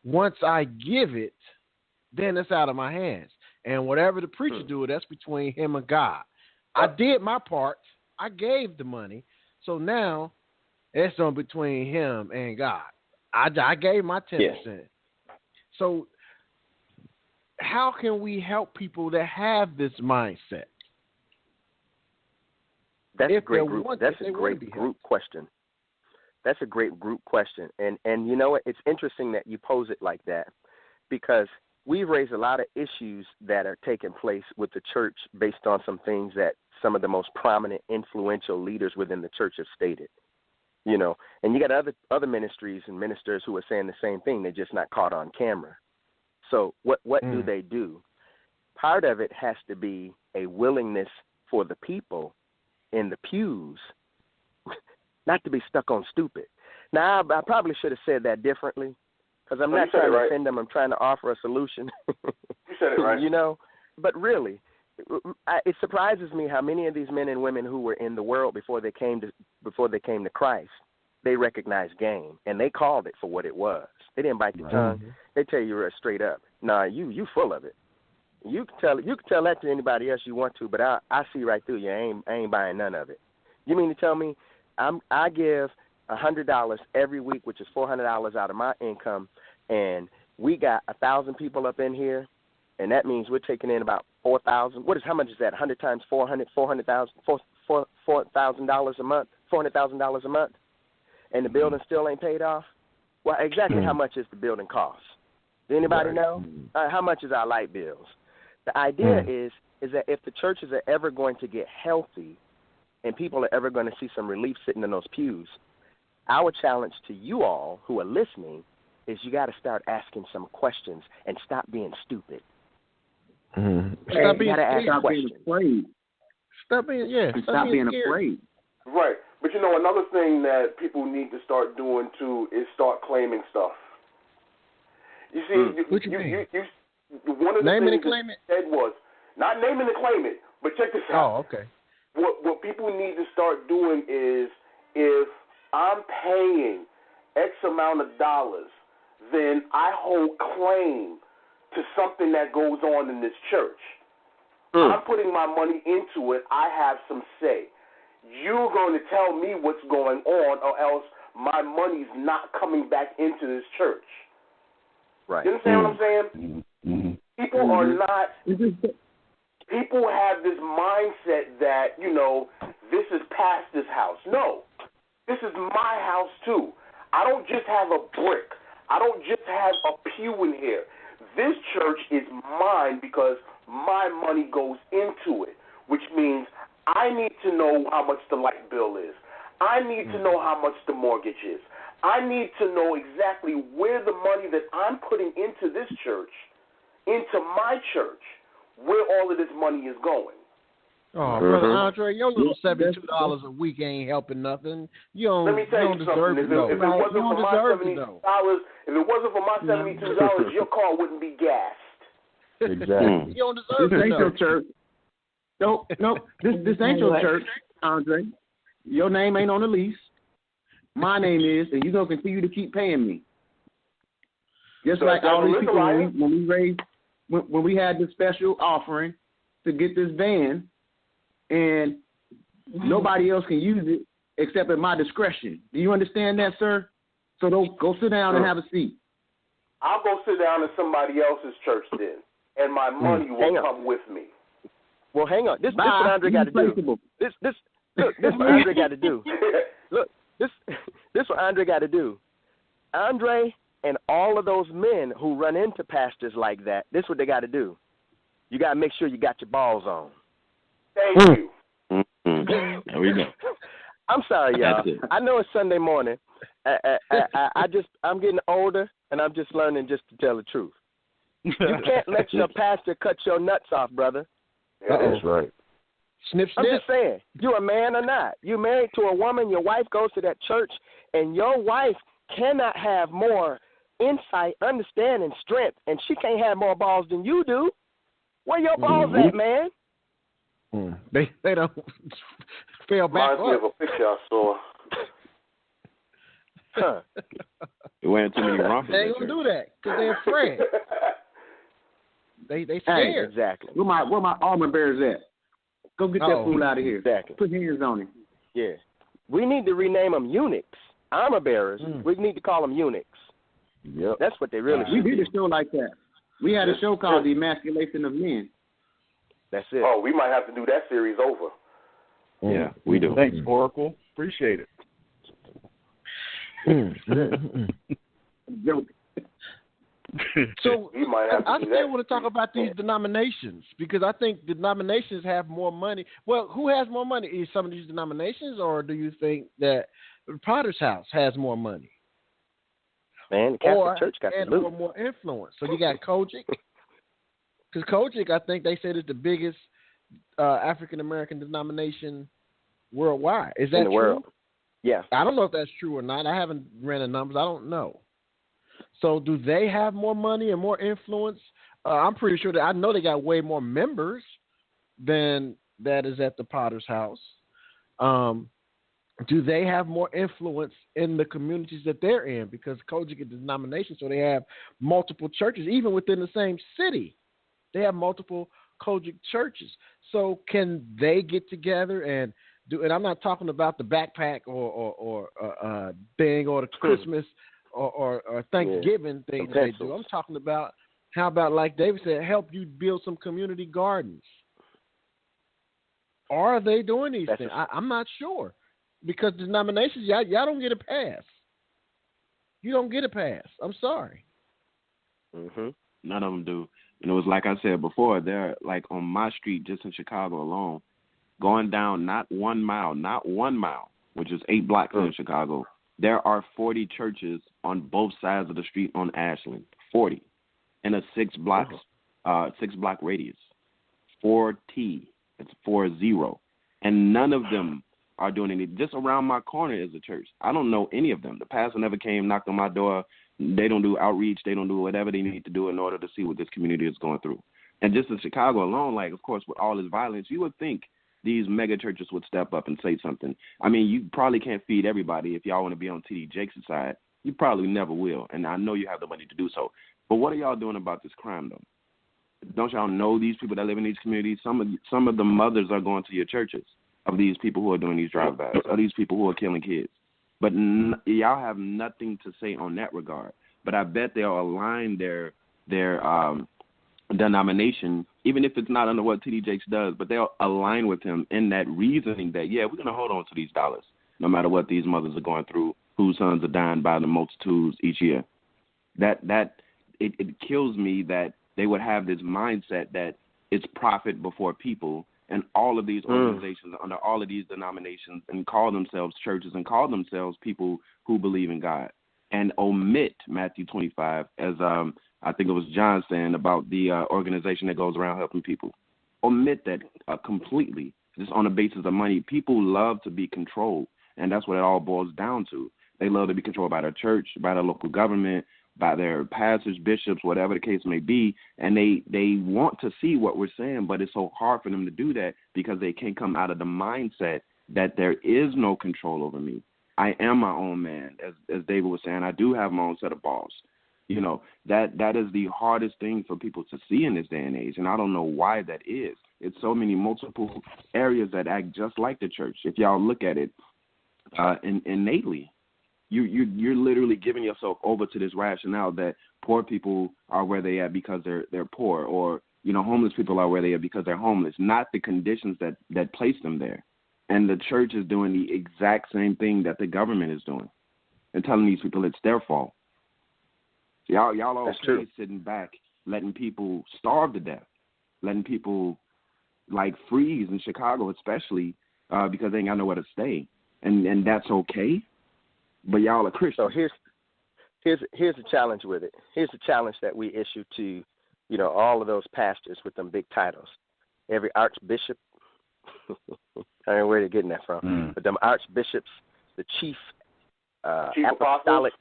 once I give it, then it's out of my hands. And whatever the preacher do, that's between him and God. I did my part. I gave the money. So now it's on between him and God. I gave my 10%. Yeah. So how can we help people that have this mindset? That's a great group. That's a great group question. That's a great group question. And you know what? It's interesting that you pose it like that because we've raised a lot of issues that are taking place with the church based on some things that some of the most prominent, influential leaders within the church have stated. And you got other ministries and ministers who are saying the same thing. They're just not caught on camera. So what do they do? Part of it has to be a willingness for the people in the pews not to be stuck on stupid. Now, I probably should have said that differently because I'm not trying to offend them. I'm trying to offer a solution. You said it right. But really, it surprises me how many of these men and women who were in the world before they came to Christ, they recognized game and they called it for what it was. They didn't bite their tongue. They tell you straight up, "Nah, you full of it." You can tell that to anybody else you want to, but I see right through you. I ain't buying none of it. You mean to tell me I give $100 every week, which is $400 out of my income, and we got 1,000 people up in here, and that means we're taking in about 4,000. How much is that? 100 times 400, $400,000 a month, $400,000 a month, and the building still ain't paid off? Well, exactly how much is the building cost? Does anybody know? How much is our light bills? The idea is that if the churches are ever going to get healthy and people are ever going to see some relief sitting in those pews, our challenge to you all who are listening is you got to start asking some questions and stop being stupid. Stop being afraid. Stop being afraid. Right. But, another thing that people need to start doing, too, is start claiming stuff. You see, what you mean? One of the name things it and claim it? said was, not name it and claim it, but check this out. Oh, okay. What people need to start doing is, if I'm paying X amount of dollars, then I hold claim to something that goes on in this church. I'm putting my money into it. I have some say. You're going to tell me what's going on, or else my money's not coming back into this church. Right. You understand what I'm saying? People are not. People have this mindset that, this is pastor's house. No, this is my house too. I don't just have a brick. I don't just have a pew in here. This church is mine because my money goes into it, which means I need to know how much the light bill is. I need to know how much the mortgage is. I need to know exactly where the money that I'm putting into this church, into my church, where all of this money is going. Oh, Brother Andre, your little $72 a week ain't helping nothing. You don't, Let me tell you something. If it wasn't for my $72, your car wouldn't be gassed. Exactly. You don't deserve this it. Ain't your church. No. This ain't your church, Andre. Your name ain't on the lease. My name is, and you're gonna continue to keep paying me. Just like all these people when we had the special offering to get this van, and nobody else can use it except at my discretion. Do you understand that, sir? So don't go sit down and have a seat. I'll go sit down in somebody else's church then, and my money will come with me. Well, hang on. This what Andre got to do. This what Andre got to do. Look, this what Andre got to do. Andre and all of those men who run into pastors like that, this what they got to do. You got to make sure you got your balls on. Thank you. There we go. I'm sorry, y'all. I know it's Sunday morning. I'm getting older, and I'm just learning just to tell the truth. You can't let your pastor cut your nuts off, brother. That's right. Snip, snip. I'm just saying, you a man or not. You married to a woman, your wife goes to that church, and your wife cannot have more insight, understanding, strength, and she can't have more balls than you do. Where your balls at, man? They don't fail back. Reminds me of a picture I saw. They wearing too many rompers. They ain't gonna do that because they're afraid. They scared. Hey, exactly. Where my armor bearers at? Go get that fool out of here. Exactly. Put hands on him. Yeah. We need to rename them eunuchs. Armor bearers. We need to call them eunuchs. Yep. That's what they really should be. We did a show like that. We had a show called The Emasculation of Men. That's it. Oh, we might have to do that series over. Yeah, we do. Thanks, Oracle. Appreciate it. So I still want to talk about these Yeah. denominations because I think denominations have more money. Well, who has more money? Is some of these denominations, or do you think that Potter's House has more money? Man, the Catholic Church got the loot. Or more influence. So you got Kojic. Because Kojic, I think they said, is the biggest African American denomination worldwide. Is that in the true? world? Yeah. I don't know if that's true or not. I haven't ran the numbers. I don't know. So do they have more money and more influence? I'm pretty sure that I know they got way more members than that is at the Potter's House. Do they have more influence in the communities that they're in? Because Kojic is a denomination, so they have multiple churches, even within the same city. They have multiple Kojic churches. So can they get together and and I'm not talking about the backpack or thing or the Christmas or Thanksgiving thing that they do. I'm talking about, how about, like David said, help you build some community gardens. Are they doing these things? I'm not sure, because denominations, y'all don't get a pass. You don't get a pass. I'm sorry. Mm-hmm. None of them do. And it was like I said before, they're like on my street, just in Chicago alone, going down not 1 mile, which is 8 blocks in Chicago. There are 40 churches on both sides of the street on Ashland. 40 in a 6 block radius. 40. It's 40, and none of them are doing anything. Just around my corner is a church. I don't know any of them. The pastor never came, knocked on my door. They don't do outreach. They don't do whatever they need to do in order to see what this community is going through. And just in Chicago alone, like, of course, with all this violence, you would think these mega churches would step up and say something. I mean, you probably can't feed everybody. If y'all want to be on T.D. Jakes' side, you probably never will. And I know you have the money to do so. But what are y'all doing about this crime, though? Don't y'all know these people that live in these communities? Some of the mothers are going to your churches of these people who are doing these drive-bys, of these people who are killing kids. But y'all have nothing to say on that regard. But I bet they'll align their denomination, even if it's not under what T.D. Jakes does, but they'll align with him in that reasoning that, yeah, we're going to hold on to these dollars, no matter what these mothers are going through, whose sons are dying by the multitudes each year. It kills me that they would have this mindset that it's profit before people, and all of these organizations under all of these denominations, and call themselves churches and call themselves people who believe in God, and omit Matthew 25, as I think it was John saying about the organization that goes around helping people. Omit that completely, just on the basis of money. People love to be controlled, and that's what it all boils down to. They love to be controlled by their church, by their local government, by their pastors, bishops, whatever the case may be, and they want to see what we're saying, but it's so hard for them to do that because they can't come out of the mindset that there is no control over me. I am my own man, as David was saying. I do have my own set of balls. You know, that is the hardest thing for people to see in this day and age, and I don't know why that is. It's so many multiple areas that act just like the church. If y'all look at it innately, you're literally giving yourself over to this rationale that poor people are where they are because they're poor, or, you know, homeless people are where they are because they're homeless, not the conditions that place them there. And the church is doing the exact same thing that the government is doing and telling these people it's their fault. Y'all are okay sitting back, letting people starve to death, letting people like freeze in Chicago, especially because they ain't got nowhere to stay, and that's okay. But y'all are Christians. So here's the challenge with it. Here's the challenge that we issue to, you know, all of those pastors with them big titles. Every archbishop, I don't know where they're getting that from, but them archbishops, the chief apostolic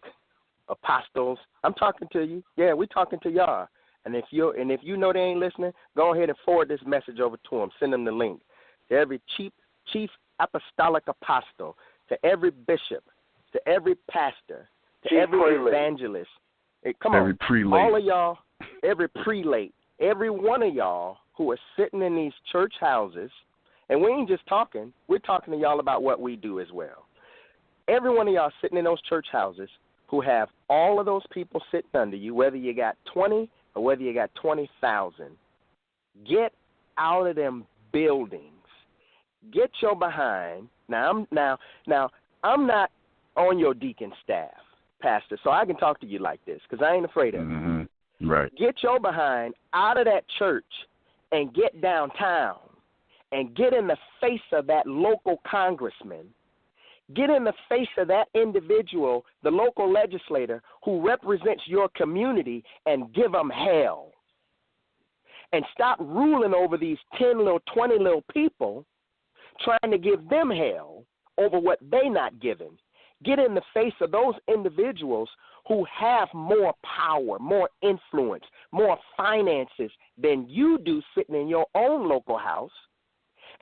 apostles. I'm talking to you. Yeah, we're talking to y'all. And if you know they ain't listening, go ahead and forward this message over to them. Send them the link. To every chief apostolic apostle, to every bishop, to every pastor, to chief every prelate. Evangelist. Hey, come every on. Prelate. All of y'all, every prelate, every one of y'all who are sitting in these church houses, and we ain't just talking, we're talking to y'all about what we do as well. Every one of y'all sitting in those church houses who have all of those people sitting under you, whether you got 20 or whether you got 20,000, get out of them buildings. Get your behind. Now I'm not on your deacon staff, Pastor, so I can talk to you like this because I ain't afraid of it. Mm-hmm. Right. Get your behind out of that church and get downtown and get in the face of that local congressman. Get in the face of that individual, the local legislator who represents your community, and give them hell. And stop ruling over these 10 little, 20 little people, trying to give them hell over what they not giving. Get in the face of those individuals who have more power, more influence, more finances than you do sitting in your own local house,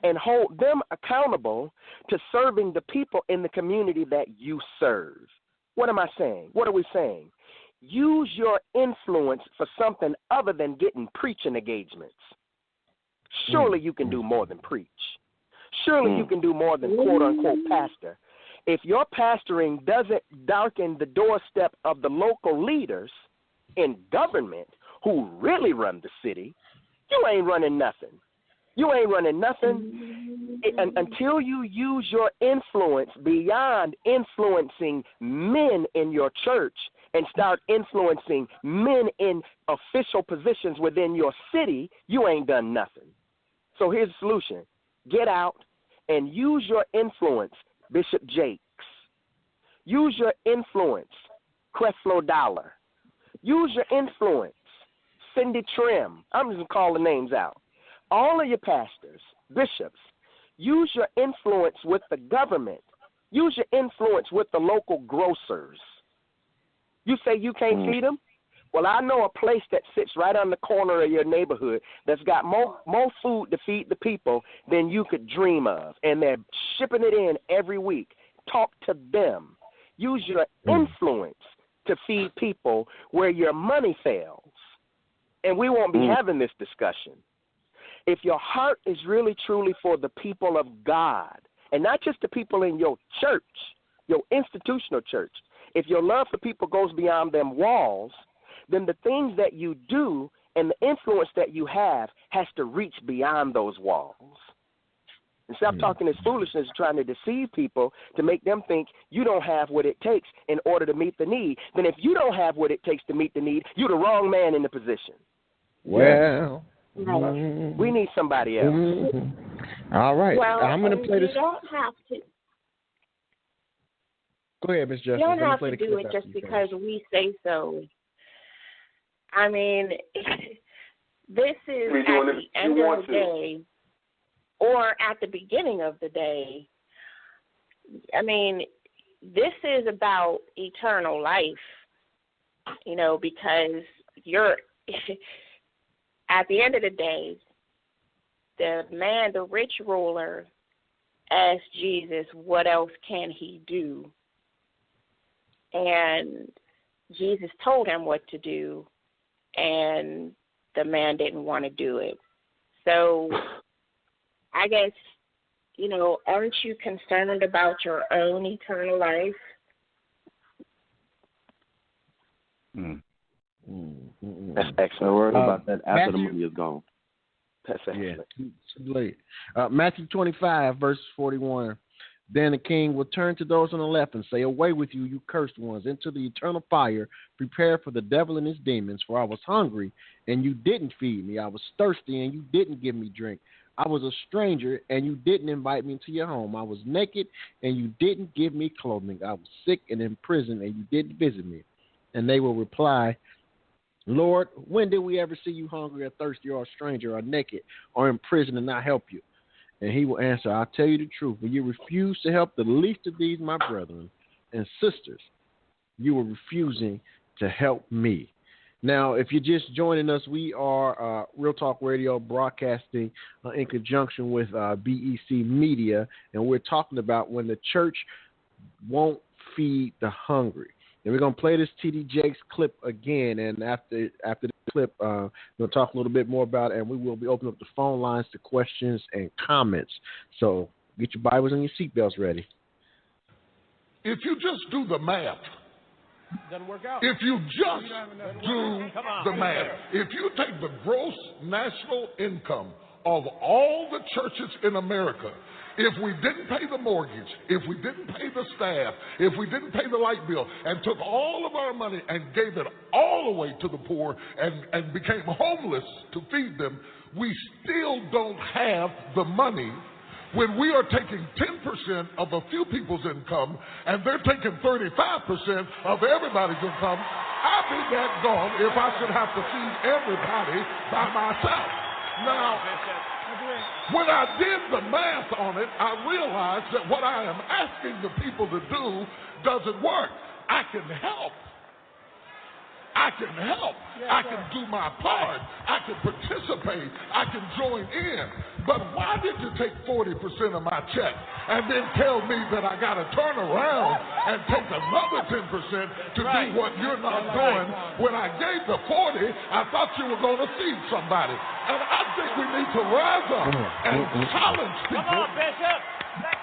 and hold them accountable to serving the people in the community that you serve. What am I saying? What are we saying? Use your influence for something other than getting preaching engagements. Surely you can do more than preach. Surely you can do more than quote-unquote pastor. If your pastoring doesn't darken the doorstep of the local leaders in government who really run the city, you ain't running nothing. You ain't running nothing until you use your influence beyond influencing men in your church and start influencing men in official positions within your city. You ain't done nothing. So here's the solution. Get out and use your influence, Bishop Jakes. Use your influence, Creflo Dollar. Use your influence, Cindy Trim. I'm just going to call the names out. All of your pastors, bishops, use your influence with the government. Use your influence with the local grocers. You say you can't feed them? Well, I know a place that sits right on the corner of your neighborhood that's got more food to feed the people than you could dream of, and they're shipping it in every week. Talk to them. Use your influence to feed people where your money fails, and we won't be having this discussion. If your heart is really, truly for the people of God, and not just the people in your church, your institutional church, if your love for people goes beyond them walls, then the things that you do and the influence that you have has to reach beyond those walls. And stop talking this foolishness, trying to deceive people to make them think you don't have what it takes in order to meet the need. Then if you don't have what it takes to meet the need, you're the wrong man in the position. Well, we need somebody else. All right. Well, I'm going to play this. You don't have to. Go ahead, Ms. Justice. You don't have to do it just because we say so. I mean, this is at the end of the day, or at the beginning of the day. I mean, this is about eternal life, you know, because you're at the end of the day, the rich ruler asked Jesus, what else can he do? And Jesus told him what to do, and the man didn't want to do it. So I guess, you know, aren't you concerned about your own eternal life? That's excellent. Worry about that after the Matthew, money is gone. That's excellent. Yeah, too late. Matthew 25, verse 41. Then the king will turn to those on the left and say, away with you, you cursed ones, into the eternal fire, prepared for the devil and his demons. For I was hungry, and you didn't feed me. I was thirsty, and you didn't give me drink. I was a stranger, and you didn't invite me into your home. I was naked, and you didn't give me clothing. I was sick and in prison, and you didn't visit me. And they will reply, Lord, when did we ever see you hungry or thirsty or a stranger or naked or in prison and not help you? And he will answer, I'll tell you the truth. When you refuse to help the least of these, my brethren and sisters, you are refusing to help me. Now, if you're just joining us, we are Real Talk Radio broadcasting in conjunction with BEC Media, and we're talking about when the church won't feed the hungry. And we're going to play this T.D. Jakes clip again, and after the clip, we'll talk a little bit more about it, and we will be opening up the phone lines to questions and comments. So get your Bibles and your seatbelts ready. If you just do the math, Doesn't work out. if you just do the math, if you take the gross national income of all the churches in America, if we didn't pay the mortgage, if we didn't pay the staff, if we didn't pay the light bill, and took all of our money and gave it all away to the poor and became homeless to feed them, we still don't have the money when we are taking 10% of a few people's income and they're taking 35% of everybody's income. I'd be that gone if I should have to feed everybody by myself. Now, when I did the math on it, I realized that what I am asking the people to do doesn't work. I can help, I can help. I can do my part. I can participate. I can join in. But why did you take 40% of my check and then tell me that I got to turn around and take another 10% to do what you're not doing? When I gave the 40, I thought you were going to feed somebody. And I think we need to rise up and challenge people.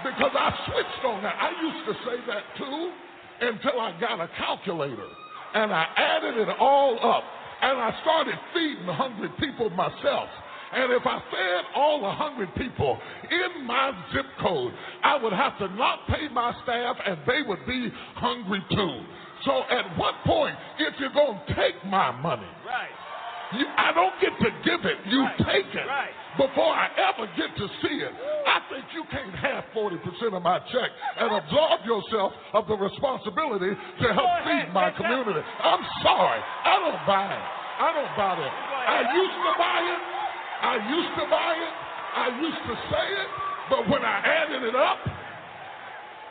Because I switched on that. I used to say that too until I got a calculator. And I added it all up. And I started feeding hungry people myself. And if I fed all 100 people in my zip code, I would have to not pay my staff and they would be hungry too. So at what point, if you're going to take my money, I don't get to give it, you take it. Before I ever get to see it, I think you can't have 40% of my check and absolve yourself of the responsibility to help feed my community. I'm sorry. I don't buy it. I don't buy it. I used to buy it. I used to buy it. I used to say it. But when I added it up,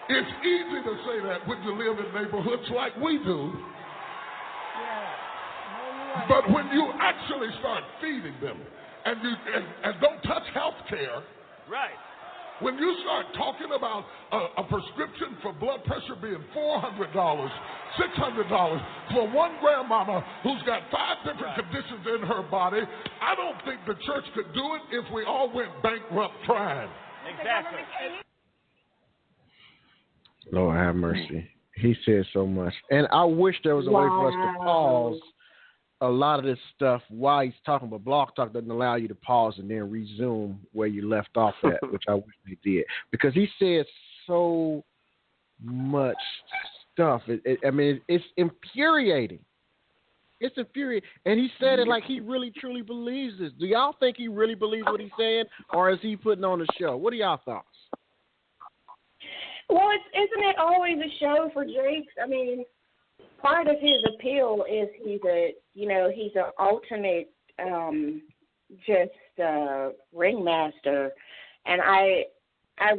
it's easy to say that when you live in neighborhoods like we do. But when you actually start feeding them and don't touch health care, when you start talking about a prescription for blood pressure being $400, $600 for one grandmama who's got 5 different conditions in her body, I don't think the church could do it if we all went bankrupt trying. Exactly. Lord have mercy. He said so much. And I wish there was a way for us to pause a lot of this stuff while he's talking, but Blog Talk doesn't allow you to pause and then resume where you left off at, which I wish they did. Because he said so much stuff. I mean, it's infuriating. It's infuriating. And he said it like he really, truly believes this. Do y'all think he really believes what he's saying, or is he putting on a show? What are y'all thoughts? Well, isn't it always a show for Jakes? I mean, part of his appeal is he's an alternate ringmaster, and I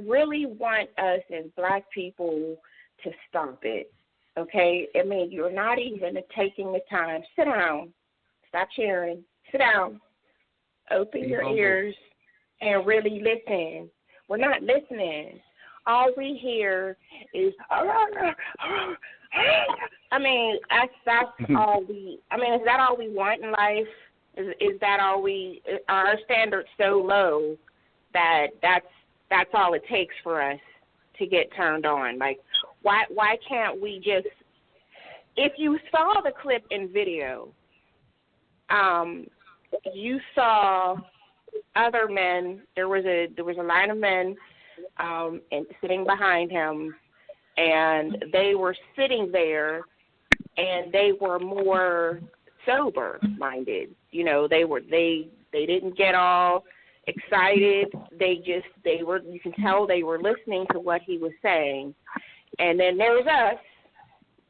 really want us as black people to stop it. Okay, I mean, you're not even taking the time. Sit down, stop cheering. Sit down, open your ears, and really listen. We're not listening. All we hear is, I mean, that's all we, I mean, is that all we want in life? Is that all we, are our standards so low that that's all it takes for us to get turned on? Like, why can't we just, if you saw the clip in video, you saw other men, there was a line of men and sitting behind him, and they were sitting there, and they were more sober-minded. You know, they didn't get all excited. They were. You can tell they were listening to what he was saying. And then there was us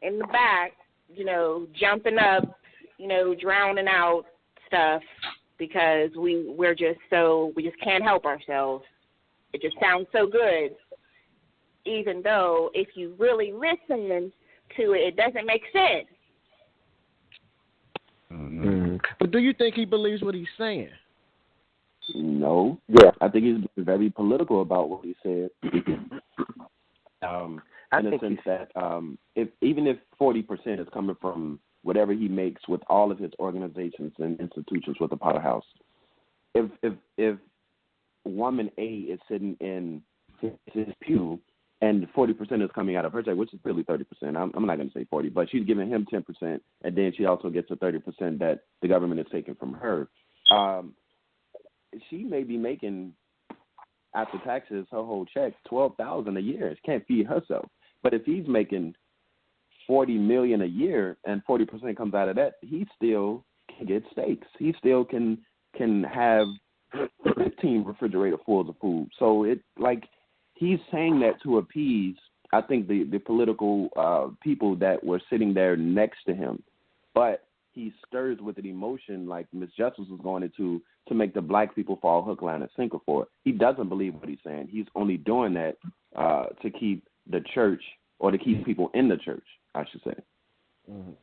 in the back, you know, jumping up, you know, drowning out stuff because we just can't help ourselves. It just sounds so good, even though if you really listen to it, it doesn't make sense. Mm-hmm. But do you think he believes what he's saying? No. Yeah. I think he's very political about what he said. In the sense that even if 40% is coming from whatever he makes with all of his organizations and institutions with the Potter House, if woman A is sitting in his pew and 40% is coming out of her check, which is really 30%. I'm not going to say 40, but she's giving him 10%, and then she also gets the 30% that the government is taking from her. She may be making, after taxes, her whole check, $12,000 a year. She can't feed herself. But if he's making $40 million a year and 40% comes out of that, he still can get steaks. He still can have 15 refrigerator fulls of food. So it like he's saying that to appease, I think, the political people that were sitting there next to him. But he stirs with an emotion like Ms. Justice was going into to make the black people fall hook, line, and sinker for it. He doesn't believe what he's saying. He's only doing that to keep the church or to keep people in the church, I should say.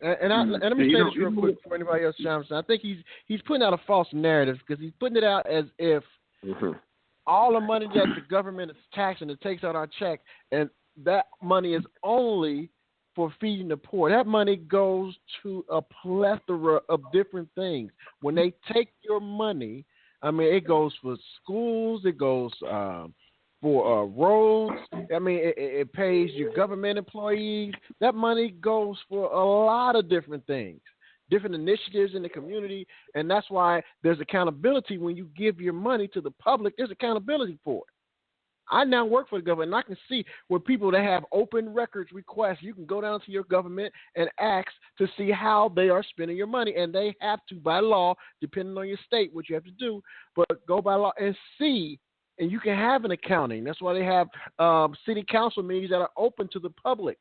And let me say this real quick for anybody else chimes in. I think he's putting out a false narrative because he's putting it out as if all the money that the government is taxing, it takes out our check, and that money is only for feeding the poor. That money goes to a plethora of different things. When they take your money, I mean, it goes for schools, it goes for roads. I mean, it pays your government employees. That money goes for a lot of different things, different initiatives in the community, and that's why there's accountability when you give your money to the public. There's accountability for it. I now work for the government, and I can see where people that have open records requests, you can go down to your government and ask to see how they are spending your money, and they have to, by law, depending on your state, what you have to do, but go by law and see. And you can have an accounting. That's why they have city council meetings that are open to the public.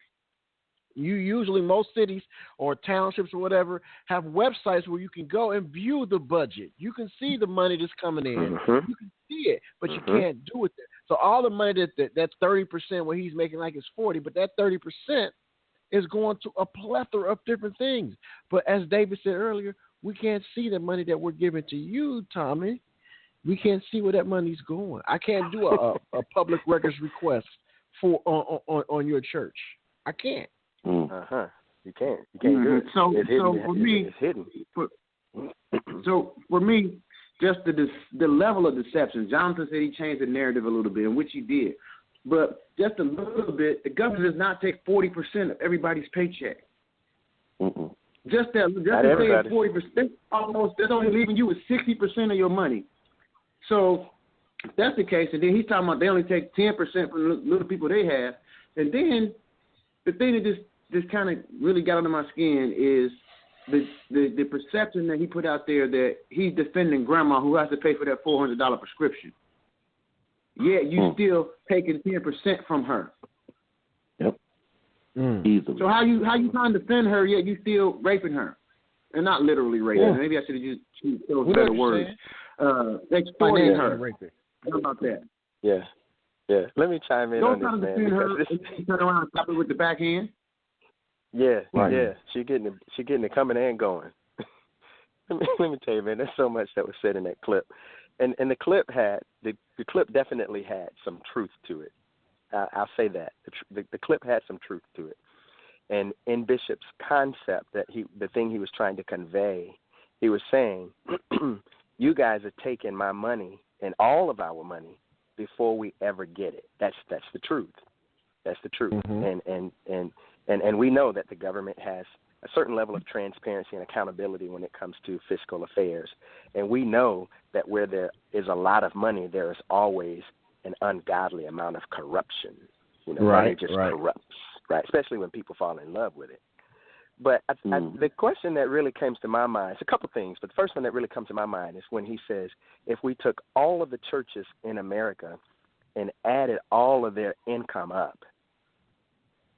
Usually most cities or townships or whatever have websites where you can go and view the budget. You can see the money that's coming in. You can see it, but you can't do it there. So all the money that's 30% what he's making like it's 40, but that 30% is going to a plethora of different things. But as David said earlier, we can't see the money that we're giving to you, Tommy. We can't see where that money's going. I can't do a public records request for on your church. I can't. You can't. You can't do it. So for me, it's hidden. So for me, just the level of deception. Jonathan said he changed the narrative a little bit, in which he did. But just a little bit, the government does not take 40% of everybody's paycheck. Just saying 40%, almost that's only leaving you with 60% of your money. So if that's the case, and then he's talking about they only take 10% from the little people they have, and then the thing that just kind of really got under my skin is the perception that he put out there that he's defending grandma who has to pay for that $400 prescription. Yeah, you still taking 10% from her. Yep. Easily. So how you trying to defend her yet you still raping her? And not literally raping her. Maybe I should have just chose better words. Exploiting her. How about that? Yeah. Let me chime in on this, man. Turn around and stop it with the backhand. Yeah. She getting it coming and going. let me tell you, man. There's so much that was said in that clip, and the clip definitely had some truth to it. I'll say that the clip had some truth to it, and in Bishop's concept the thing he was trying to convey, he was saying, you guys are taking my money and all of our money before we ever get it. That's the truth. That's the truth. And we know that the government has a certain level of transparency and accountability when it comes to fiscal affairs. And we know that where there is a lot of money, there is always an ungodly amount of corruption. Money just corrupts, right? Especially when people fall in love with it. But the question that really comes to my mind, it's a couple things, but the first one that really comes to my mind is when he says, if we took all of the churches in America and added all of their income up,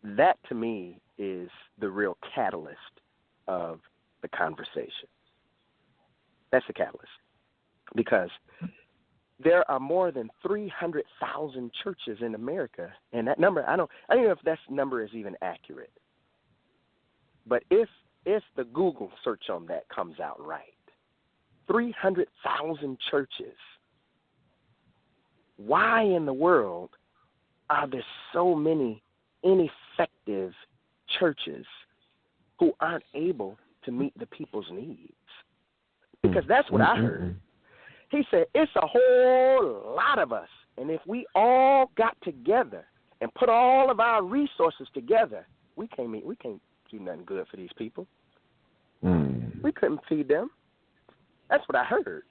that to me is the real catalyst of the conversation. That's the catalyst. Because there are more than 300,000 churches in America, and that number, I don't know if that number is even accurate. But if the Google search on that comes out right, 300,000 churches, why in the world are there so many ineffective churches who aren't able to meet the people's needs? Because that's what I heard. He said, it's a whole lot of us, and if we all got together and put all of our resources together, we can't do nothing good for these people. We couldn't feed them. That's what I heard.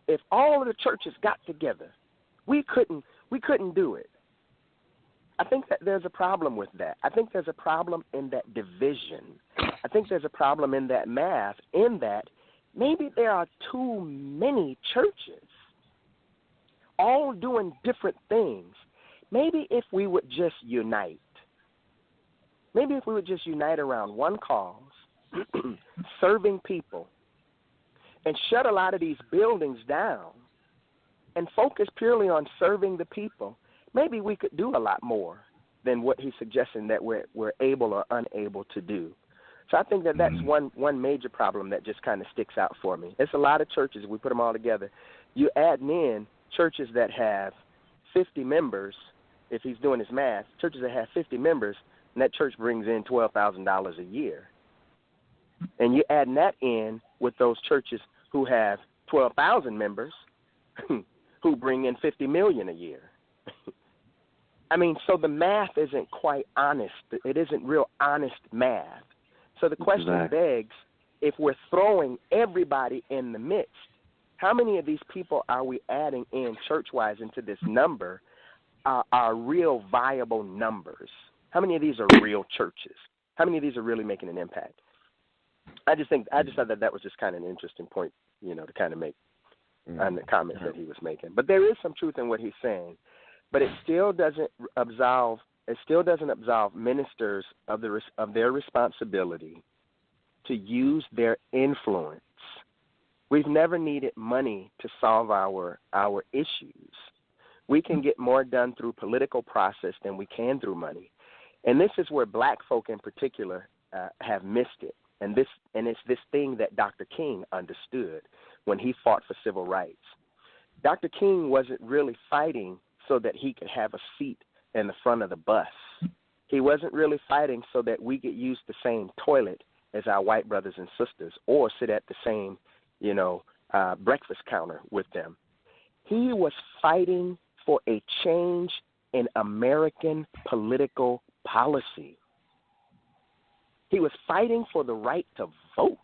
If all of the churches got together, we couldn't do it. I think that there's a problem with that. I think there's a problem in that division. I think there's a problem in that math, in that maybe there are too many churches all doing different things. Maybe if we would just unite. Maybe if we would just unite around one cause, serving people, and shut a lot of these buildings down and focus purely on serving the people, maybe we could do a lot more than what he's suggesting that we're able or unable to do. So I think that that's one major problem that just kind of sticks out for me. It's a lot of churches. We put them all together. You add in churches that have 50 members, if he's doing his math, churches that have 50 members, and that church brings in $12,000 a year. And you add that in with those churches who have 12,000 members who bring in $50 million a year. I mean, so the math isn't quite honest. It isn't real honest math. So the question begs, if we're throwing everybody in the midst, how many of these people are we adding in church-wise into this number are real viable numbers? How many of these are real churches? How many of these are really making an impact? I just thought that was just kind of an interesting point, to kind of make on the comments that he was making. But there is some truth in what he's saying. But it still doesn't absolve ministers of their responsibility to use their influence. We've never needed money to solve our issues. We can get more done through political process than we can through money. And this is where black folk in particular have missed it. And it's this thing that Dr. King understood when he fought for civil rights. Dr. King wasn't really fighting so that he could have a seat in the front of the bus. He wasn't really fighting so that we could use the same toilet as our white brothers and sisters or sit at the same, breakfast counter with them. He was fighting for a change in American political policy. He was fighting for the right to vote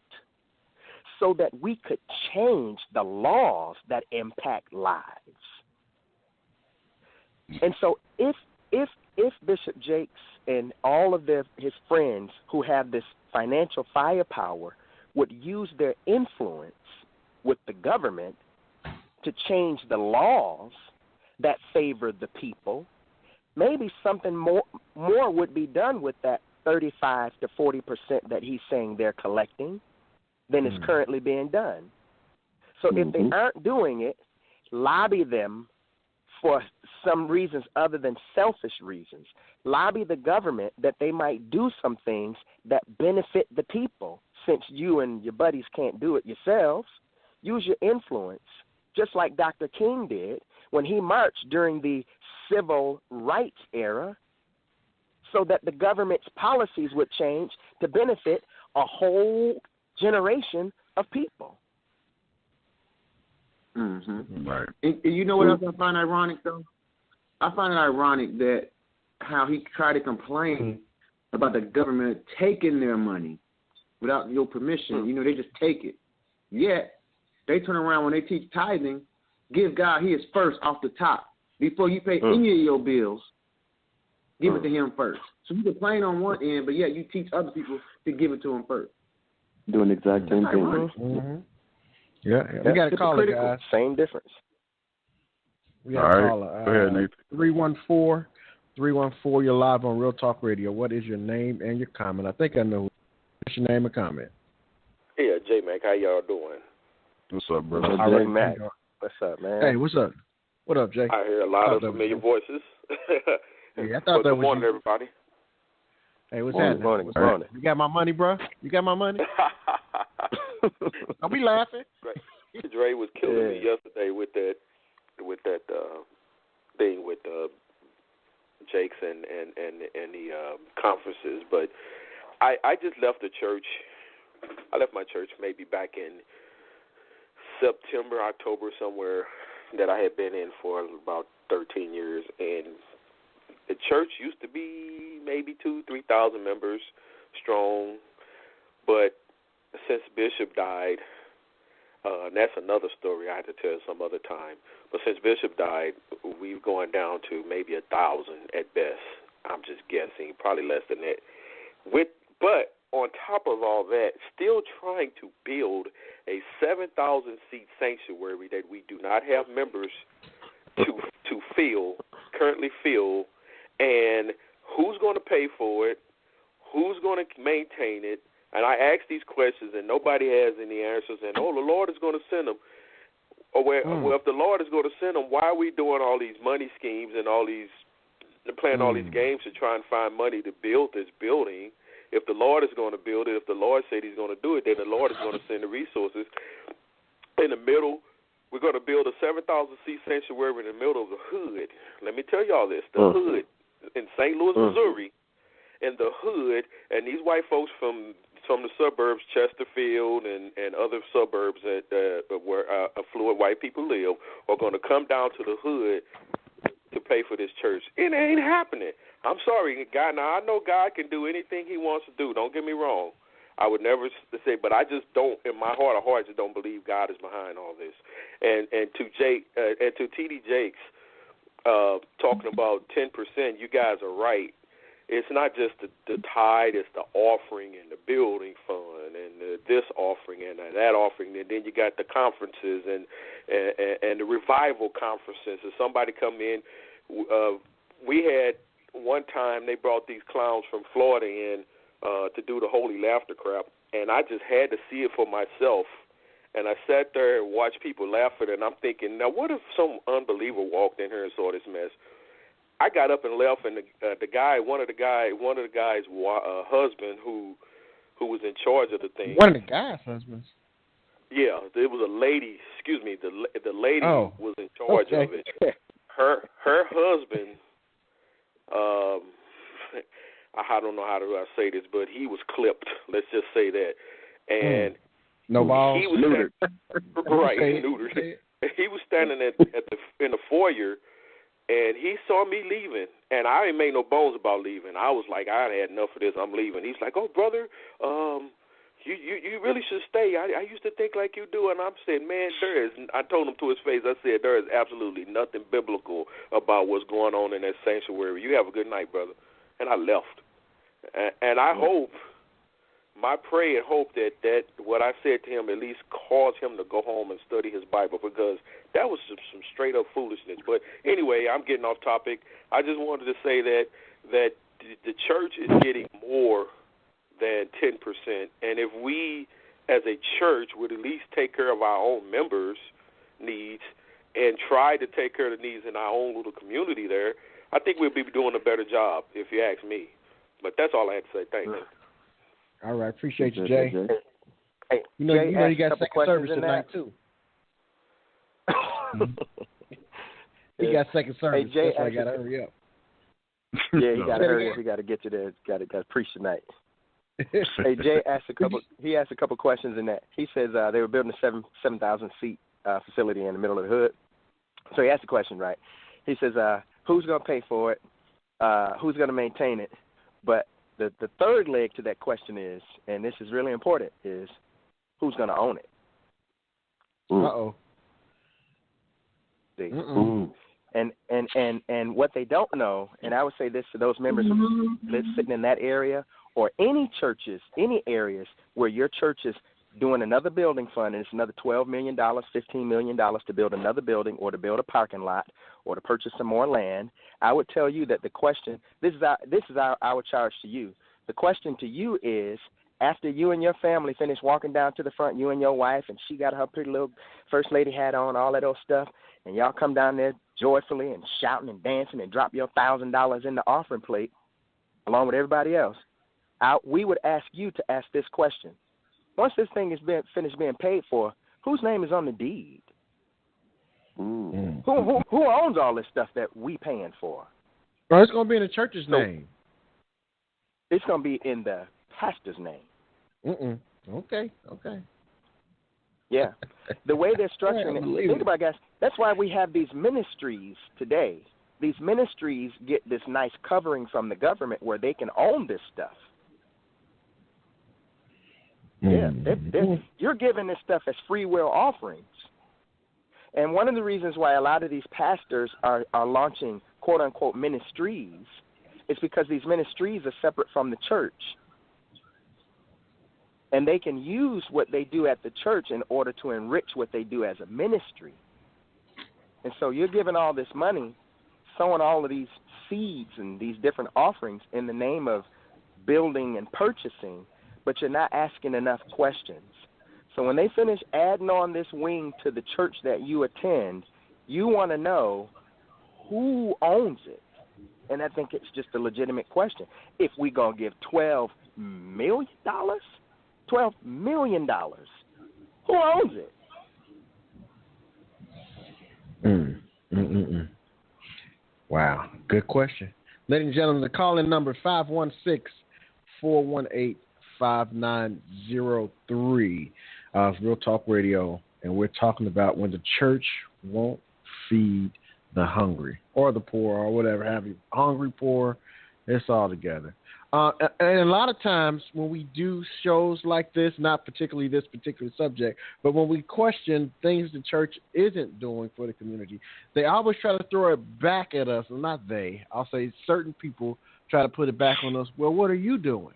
so that we could change the laws that impact lives. And so if Bishop Jakes and all of his friends who have this financial firepower would use their influence with the government to change the laws that favor the people, maybe something more would be done with that 35 to 40% that he's saying they're collecting than is currently being done. So if they aren't doing it, lobby them for some reasons other than selfish reasons. Lobby the government that they might do some things that benefit the people. Since you and your buddies can't do it yourselves, use your influence, just like Dr. King did when he marched during the civil rights era, so that the government's policies would change to benefit a whole generation of people. Right. And you know what else I find ironic, though? I find it ironic that how he tried to complain about the government taking their money without your permission. They just take it. Yet, they turn around when they teach tithing, give God his first off the top. Before you pay any of your bills, give it to him first. So you complain on one end, but yet you teach other people to give it to him first. Doing the exact same thing. Yeah, we got a caller, guys. Same difference. We got a caller. Go ahead, Nathan. 314, you're live on Real Talk Radio. What is your name and your comment? I think I know. What's your name and comment? Yeah, J-Mac, how y'all doing? What's up, brother? Mac. What's up, man? Hey, what's up? What up, Jay? I hear a lot of familiar voices. Hey, I thought that was good morning, everybody. Hey, what's happening? Morning. You got my money, bro? You got my money? Are we laughing? Dre was killing me yesterday with that thing with Jakes and the conferences, but I just left the church. I left my church maybe back in September, October, somewhere that I had been in for about 13 years, and the church used to be maybe 2,000-3,000 members strong, but since Bishop died, and that's another story I have to tell some other time, but since Bishop died, we've gone down to maybe 1,000 at best. I'm just guessing, probably less than that. But on top of all that, still trying to build a 7,000-seat sanctuary that we do not have members to currently fill, and who's going to pay for it, who's going to maintain it, and I ask these questions and nobody has any answers, and the Lord is going to send them. Well, if the Lord is going to send them, why are we doing all these money schemes and all these playing all these games to try and find money to build this building if the Lord is going to build it, if the Lord said He's going to do it, then the Lord is going to send the resources. In the middle, we're going to build a 7,000-seat sanctuary in the middle of the hood. Let me tell y'all this: the hood in St. Louis, Missouri, in the hood, and these white folks from the suburbs, Chesterfield and other suburbs where affluent white people live, are going to come down to the hood to pay for this church. It ain't happening. I'm sorry, God. Now, I know God can do anything He wants to do. Don't get me wrong. I would never say, but I just don't, in my heart of hearts, I don't believe God is behind all this. And to T.D. Jakes, talking about 10%, you guys are right. It's not just the tithe, it's the offering and the building fund and this offering and that offering. And then you got the conferences and the revival conferences. If somebody come in, we had one time they brought these clowns from Florida in to do the Holy Laughter crap, and I just had to see it for myself. And I sat there and watched people laughing, and I'm thinking, now what if some unbeliever walked in here and saw this mess? I got up and left, and one of the guys' husband who was in charge of the thing. One of the guys' husbands. Yeah, it was a lady. Excuse me, the lady was in charge of it. Her husband. I don't know how to say this, but he was clipped. Let's just say that, and no balls. He was neutered. Right, neutered. He was standing in the foyer. And he saw me leaving, and I ain't made no bones about leaving. I was like, I had enough of this. I'm leaving. He's like, oh, brother, you really should stay. I used to think like you do. And I'm saying, man, I told him to his face, I said, there is absolutely nothing biblical about what's going on in that sanctuary. You have a good night, brother. And I left. And I hope, my prayer and hope that what I said to him at least caused him to go home and study his Bible, because that was some straight-up foolishness. But anyway, I'm getting off topic. I just wanted to say that the church is getting more than 10%. And if we, as a church, would at least take care of our own members' needs and try to take care of the needs in our own little community there, I think we'll be doing a better job, if you ask me. But that's all I had to say. Thank you. All right, appreciate you, Jay. Hey, you know you got second service tonight too. He got second service. Hey, Jay, that's why I got to hurry up. Yeah, he got to hurry up. We got to get you there. Got to preach tonight. Hey, Jay asked a couple questions in that. He says they were building a 7,000 seat facility in the middle of the hood. So he asked the question, right? He says, who's going to pay for it? Who's going to maintain it? But the third leg to that question is, and this is really important, is who's going to own it? Uh-oh. See? And what they don't know, and I would say this to those members that's sitting in that area, or any churches, any areas where your church is doing another building fund, and it's another $12 million, $15 million to build another building or to build a parking lot or to purchase some more land, I would tell you that the question, this is our charge to you. The question to you is, after you and your family finish walking down to the front, you and your wife, and she got her pretty little first lady hat on, all that old stuff, and y'all come down there joyfully and shouting and dancing and drop your $1,000 in the offering plate along with everybody else, we would ask you to ask this question. Once this thing is finished being paid for, whose name is on the deed? Who owns all this stuff that we paying for? Well, it's going to be in the church's name. It's going to be in the pastor's name. Okay. Yeah. The way they're structuring it, think about it, guys, that's why we have these ministries today. These ministries get this nice covering from the government where they can own this stuff. Yeah, you're giving this stuff as free will offerings. And one of the reasons why a lot of these pastors are launching quote-unquote ministries is because these ministries are separate from the church. And they can use what they do at the church in order to enrich what they do as a ministry. And so you're giving all this money, sowing all of these seeds and these different offerings in the name of building and purchasing, but you're not asking enough questions. So when they finish adding on this wing to the church that you attend, you want to know who owns it. And I think it's just a legitimate question. If we're going to give $12 million, $12 million, who owns it? Wow, good question. Ladies and gentlemen, the call-in number 516-418-5903. It's Real Talk Radio, and we're talking about when the church won't feed the hungry or the poor or whatever have you. Hungry, poor, it's all together. And a lot of times when we do shows like this, not particularly this particular subject, but when we question things the church isn't doing for the community, they always try to throw it back at us. Well, not they. I'll say certain people try to put it back on us. Well, what are you doing?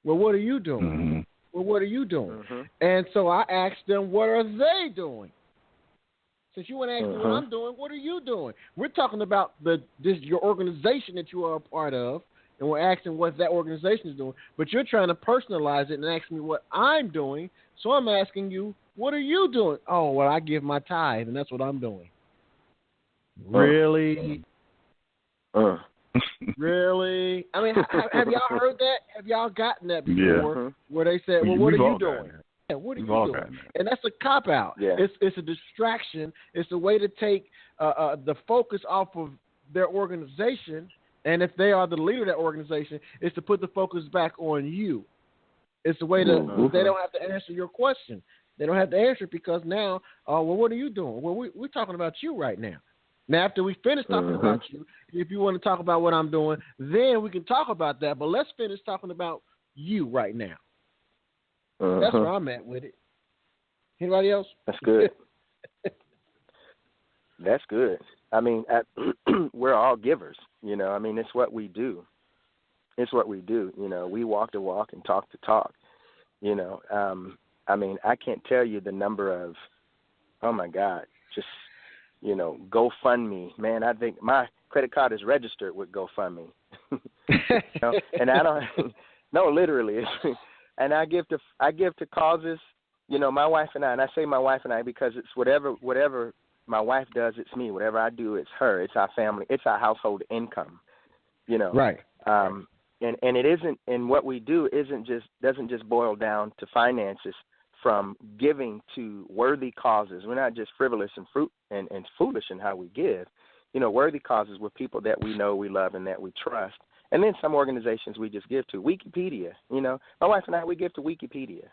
Well, what are you doing? Mm-hmm. Well, what are you doing? Mm-hmm. And so I asked them, what are they doing? Since you want to ask me what I'm doing, what are you doing? We're talking about your organization that you are a part of, and we're asking what that organization is doing. But you're trying to personalize it and ask me what I'm doing, so I'm asking you, what are you doing? Oh, well, I give my tithe, and that's what I'm doing. Really? Really? I mean, have y'all heard that? Have y'all gotten that before? Where they said, well, what are you doing? Yeah, what are you doing? And that's a cop-out. Yeah. It's a distraction. It's a way to take the focus off of their organization, and if they are the leader of that organization, it's to put the focus back on you. It's a way to they don't have to answer your question. They don't have to answer it because now, well, what are you doing? Well, we're talking about you right now. Now, after we finish talking about you, if you want to talk about what I'm doing, then we can talk about that. But let's finish talking about you right now. That's where I'm at with it. Anybody else? That's good. That's good. I mean, we're all givers, you know. I mean, it's what we do. It's what we do, you know. We walk the walk and talk the talk, you know. I mean, I can't tell you the number of, oh, my God, just, you know, GoFundMe. Man, I think my credit card is registered with GoFundMe. You know? And I don't, no, literally. And I give to causes, you know, my wife and I say my wife and I because it's whatever my wife does, it's me. Whatever I do, it's her. It's our family. It's our household income, you know. Right. And it isn't, and what we do doesn't just boil down to finances from giving to worthy causes. We're not just frivolous and foolish in how we give. You know, worthy causes with people that we know, we love, and that we trust. And then some organizations we just give to. Wikipedia, you know. My wife and I, we give to Wikipedia.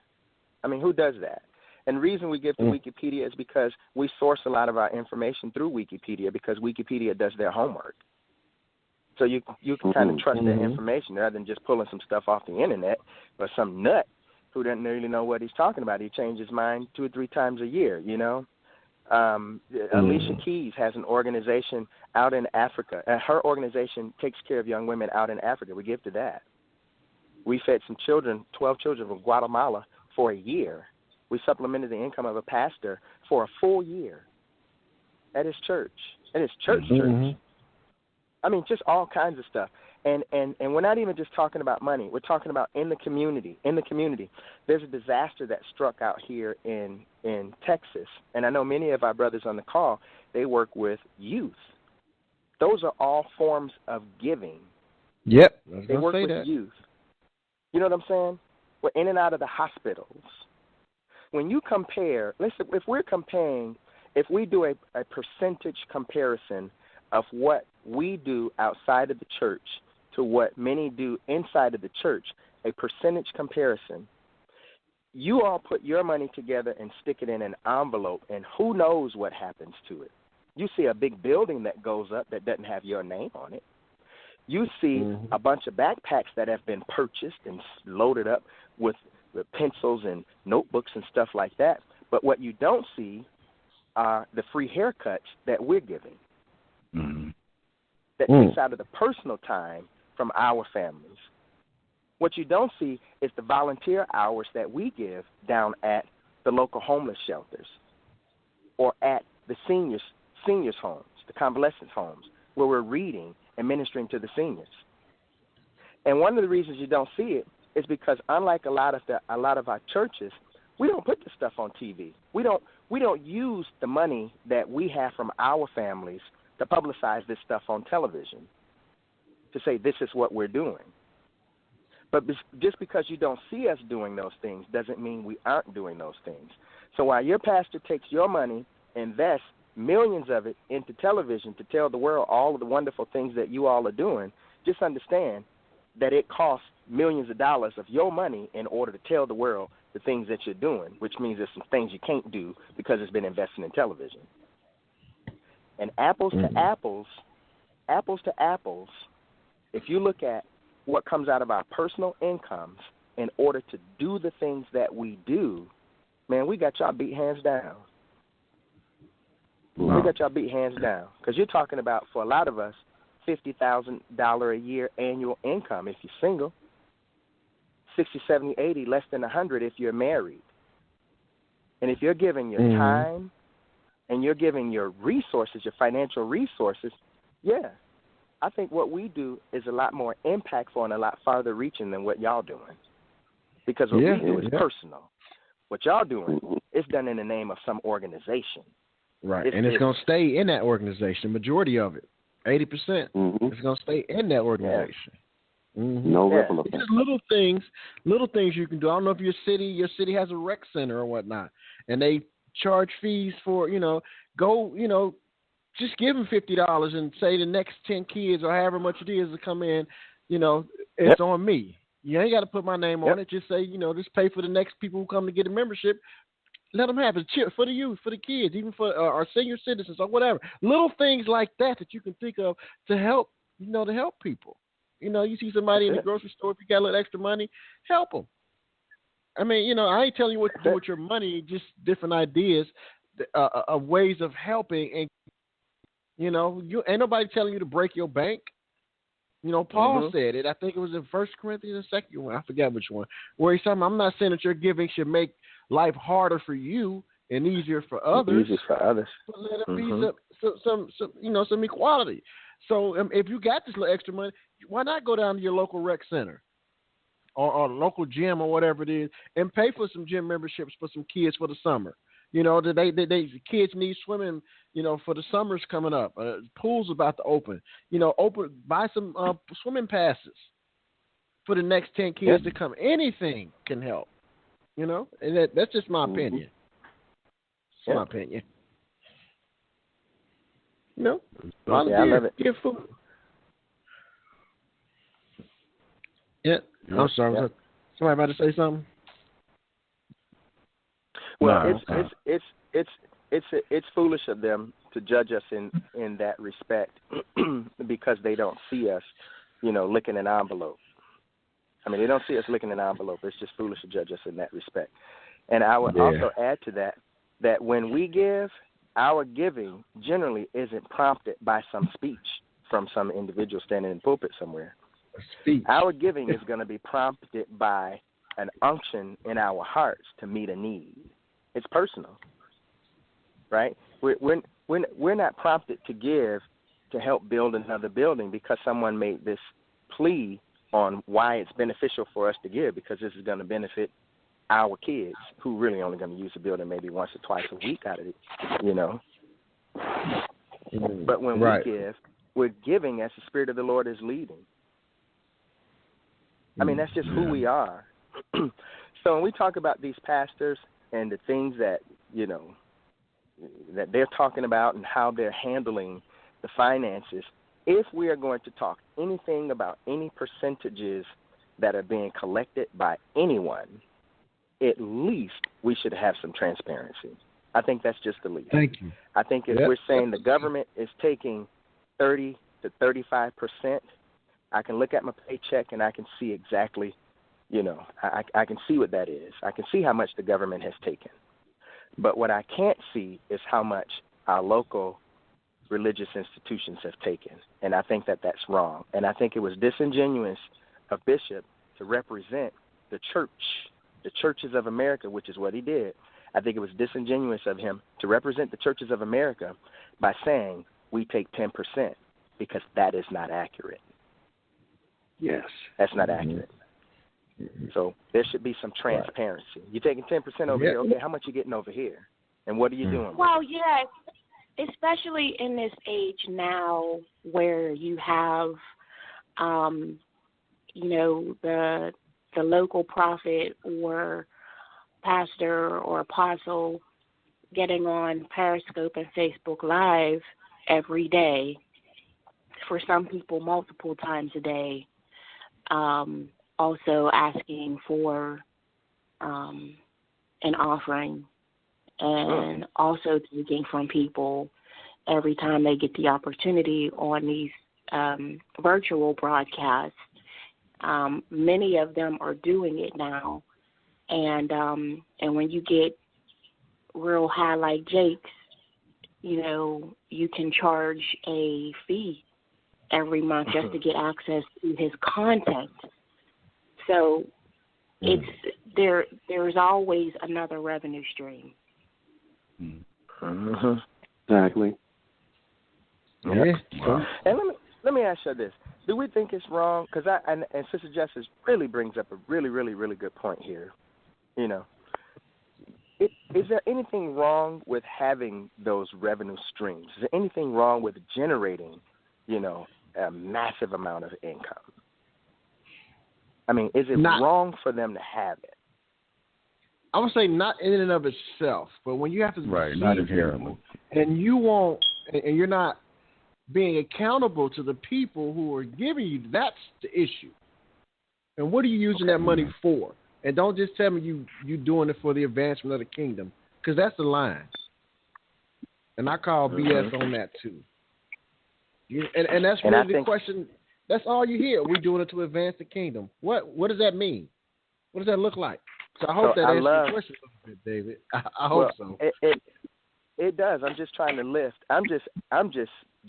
I mean, who does that? And the reason we give to Wikipedia is because we source a lot of our information through Wikipedia because Wikipedia does their homework. So you can kind of trust their information rather than just pulling some stuff off the internet or some nut who doesn't really know what he's talking about. He changes his mind 2 or 3 times a year, you know. Alicia Keys has an organization out in Africa. Her organization takes care of young women out in Africa. We give to that. We fed some children, 12 children from Guatemala for a year. We supplemented the income of a pastor for a full year at his church, church. I mean, just all kinds of stuff. And we're not even just talking about money. We're talking about in the community. In the community, there's a disaster that struck out here in Texas. And I know many of our brothers on the call, they work with youth. Those are all forms of giving. Yep. They work with youth. You know what I'm saying? We're in and out of the hospitals. When you compare, listen, if we do a percentage comparison of what we do outside of the church to what many do inside of the church, a percentage comparison, you all put your money together and stick it in an envelope, and who knows what happens to it. You see a big building that goes up that doesn't have your name on it. You see a bunch of backpacks that have been purchased and loaded up with pencils and notebooks and stuff like that. But what you don't see are the free haircuts that we're giving. That takes out of the personal time from our families. What you don't see is the volunteer hours that we give down at the local homeless shelters or at the seniors homes, the convalescent homes, where we're reading and ministering to the seniors. And one of the reasons you don't see it is because unlike a lot of our churches, we don't put the stuff on TV. We don't use the money that we have from our families to publicize this stuff on television. to say this is what we're doing. But just because you don't see us doing those things doesn't mean we aren't doing those things. So while your pastor takes your money, invests millions of it into television to tell the world all of the wonderful things that you all are doing, just understand that it costs millions of dollars of your money in order to tell the world the things that you're doing, which means there's some things you can't do because it's been invested in television. And apples to apples, if you look at what comes out of our personal incomes in order to do the things that we do, man, we got y'all beat hands down. Wow. We got y'all beat hands down. Because you're talking about, for a lot of us, $50,000 a year annual income if you're single, 60, 70, 80, less than 100 if you're married. And if you're giving your time and you're giving your resources, your financial resources, yeah, I think what we do is a lot more impactful and a lot farther reaching than what y'all doing. Because what we do is personal. What y'all doing is done in the name of some organization. Right, and it's going to stay in that organization, majority of it, 80%. It's going to stay in that organization. No ripple effect. Just little things you can do. I don't know if your city has a rec center or whatnot, and they charge fees for, just give them $50 and say the next 10 kids or however much it is to come in, it's on me. You ain't got to put my name on it. Just say, just pay for the next people who come to get a membership. Let them have it for the youth, for the kids, even for our senior citizens or whatever. Little things like that you can think of to help, to help people. You see somebody in the grocery store, if you got a little extra money, help them. I mean, I ain't telling you what to do with your money, just different ideas of ways of helping. And, you ain't nobody telling you to break your bank. Paul said it. I think it was in 1 Corinthians, the second one. I forget which one. Where he said, I'm not saying that your giving should make life harder for you and easier for others. Easier for others. But let it be some equality. So if you got this little extra money, why not go down to your local rec center or local gym or whatever it is and pay for some gym memberships for some kids for the summer? The kids need swimming, for the summer's coming up. Pool's about to open. Buy some swimming passes for the next 10 kids to come. Anything can help, and that's just my opinion. It's my opinion. I love it. Give food. Yeah, I'm sorry. Yeah. Somebody about to say something? Well, it's foolish of them to judge us in that respect because they don't see us, licking an envelope. I mean, they don't see us licking an envelope. It's just foolish to judge us in that respect. And I would also add to that when we give, our giving generally isn't prompted by some speech from some individual standing in the pulpit somewhere. Our giving is going to be prompted by an unction in our hearts to meet a need. It's personal, right? We're not prompted to give to help build another building because someone made this plea on why it's beneficial for us to give, because this is going to benefit our kids who really only going to use the building maybe once or twice a week out of it, But when we give, we're giving as the Spirit of the Lord is leading. I mean, that's just who we are. So when we talk about these pastors and the things that, that they're talking about and how they're handling the finances, if we are going to talk anything about any percentages that are being collected by anyone, at least we should have some transparency. I think that's just the least. Thank you. I think if we're saying the government is taking 30 to 35%, I can look at my paycheck and I can see exactly, I can see what that is. I can see how much the government has taken. But what I can't see is how much our local religious institutions have taken. And I think that that's wrong. And I think it was disingenuous of Bishop to represent the church, the churches of America, which is what he did. I think it was disingenuous of him to represent the churches of America by saying we take 10%, because that is not accurate. Yes. That's not accurate. So there should be some transparency. You're taking 10% over here. Okay, how much you getting over here? And what are you doing? Well, yes, especially in this age now where you have the local prophet or pastor or apostle getting on Periscope and Facebook Live every day, for some people multiple times a day, also asking for an offering, and also taking from people every time they get the opportunity on these virtual broadcasts. Many of them are doing it now, and when you get real high like Jake's, you can charge a fee every month just to get access to his content. So there's always another revenue stream. Exactly. Yeah. And let me ask you this: do we think it's wrong? Because and Sister Justice really brings up a really, really, really good point here. Is there anything wrong with having those revenue streams? Is there anything wrong with generating, a massive amount of income? I mean, is it wrong for them to have it? I would say not in and of itself, but when you have to not inherently, and you're not being accountable to the people who are giving you, that's the issue. And what are you using that money for? And don't just tell me you doing it for the advancement of the kingdom, because that's the line. And I call BS on that too. And that's really the question. That's all you hear. We're doing it to advance the kingdom. What does that mean? What does that look like? So I hope that answers the question a little bit, David. I hope so. It does. I'm just trying to lift. I'm just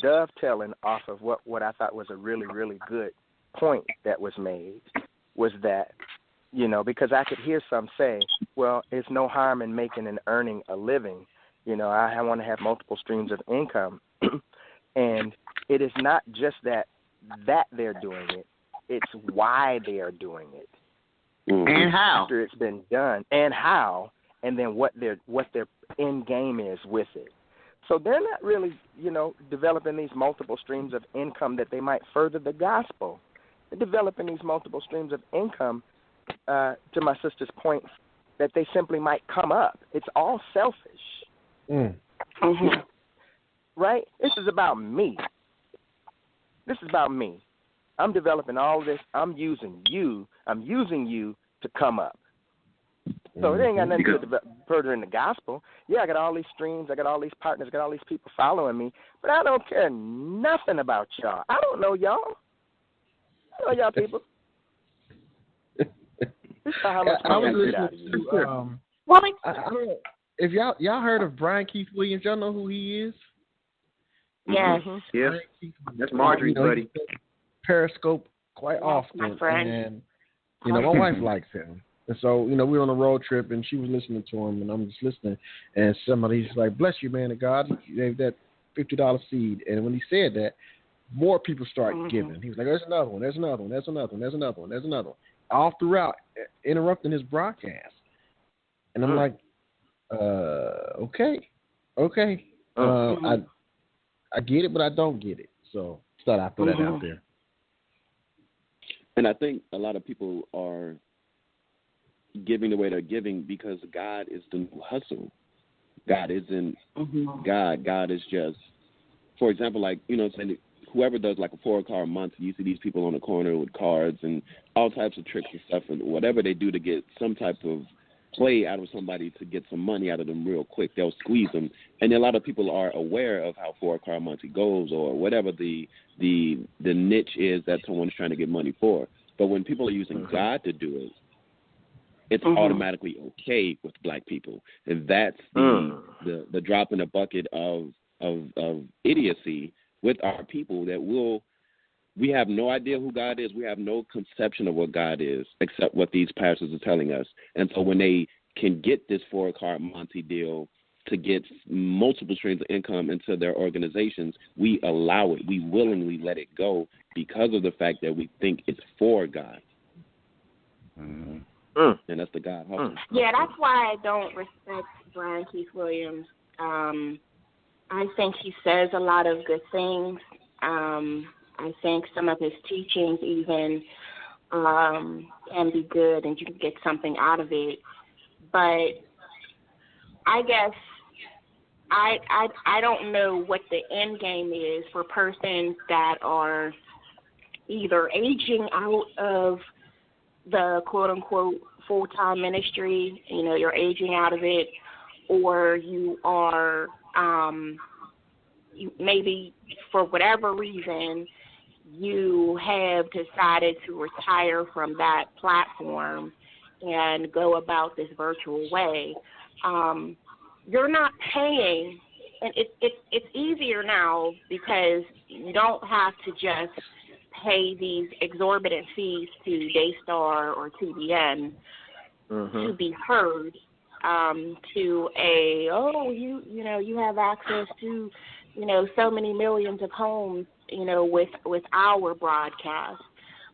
dovetailing off of what I thought was a really, really good point that was made, was that, because I could hear some say, well, it's no harm in making and earning a living. I want to have multiple streams of income. And it is not just that they're doing it. It's why they are doing it. And how. After it's been done. And how. And then what their end game is with it. So they're not really, developing these multiple streams of income that they might further the gospel. They're developing these multiple streams of income, to my sister's point, that they simply might come up. It's all selfish. Right? This is about me. I'm developing all this. I'm using you to come up. So it ain't got nothing to do with furthering the gospel. Yeah, I got all these streams. I got all these partners. I got all these people following me. But I don't care nothing about y'all. I don't know y'all. I don't know y'all people. This is how much I was get out of you. I don't know if y'all heard of Brian Keith Williams. Y'all know who he is? Yes. Yes. That's Marjorie's buddy. Periscope quite often. My friend. And, my wife likes him. And so, we were on a road trip, and she was listening to him, and I'm just listening. And somebody's like, bless you, man of God. He gave that $50 seed. And when he said that, more people start giving. He was like, there's another one, there's another one, there's another one, there's another one, there's another one. All throughout, interrupting his broadcast. And I'm like, okay. I get it, but I don't get it. So thought I'd throw that out there. And I think a lot of people are giving the way they're giving because God is the new hustle. God isn't God. God is just, for example, like, saying whoever does like a 4-car month, you see these people on the corner with cards and all types of tricks and stuff, and whatever they do to get some type of play out of somebody to get some money out of them real quick, they'll squeeze them. And a lot of people are aware of how 4-car month goes or whatever the niche is that someone's trying to get money for. But when people are using God to do it, it's automatically okay with black people. And that's the drop in the bucket of idiocy with our people, that we have no idea who God is. We have no conception of what God is except what these pastors are telling us. And so when they can get this 4-car Monty deal to get multiple streams of income into their organizations, we allow it. We willingly let it go because of the fact that we think it's for God. And that's the God hustle. Yeah, that's why I don't respect Brian Keith Williams. I think he says a lot of good things, I think some of his teachings even can be good, and you can get something out of it. But I guess I don't know what the end game is for persons that are either aging out of the quote-unquote full-time ministry, you're aging out of it, or you are maybe for whatever reason you have decided to retire from that platform and go about this virtual way. You're not paying, and it's easier now because you don't have to just pay these exorbitant fees to Daystar or TBN to be heard. To you have access to so many millions of homes with our broadcast.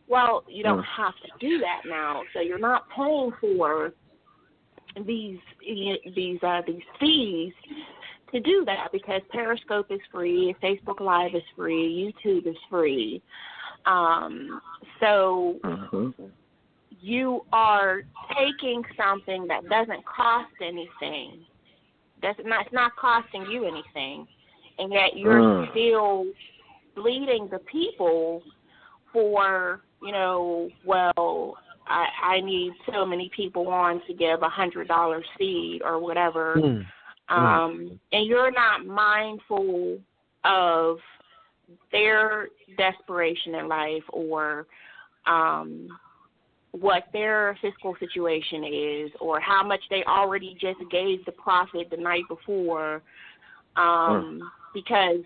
Well, you don't have to do that now, so you're not paying for these fees to do that because Periscope is free, Facebook Live is free, YouTube is free. So you are taking something that doesn't cost anything. It's not costing you anything, and yet you're still bleeding the people for, I need so many people on to give $100 seed or whatever, and you're not mindful of their desperation in life or what their fiscal situation is or how much they already just gave the prophet the night before, because,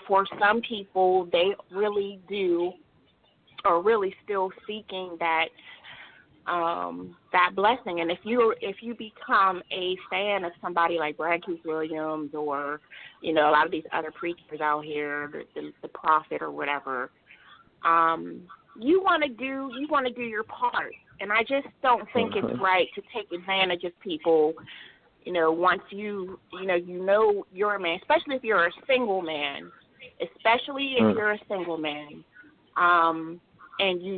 for some people, they really do are really still seeking that blessing. And if you become a fan of somebody like Brad Keith Williams or, a lot of these other preachers out here, the prophet or whatever, you want to do your part. And I just don't think it's right to take advantage of people, once you're a man, especially if you're a single man, and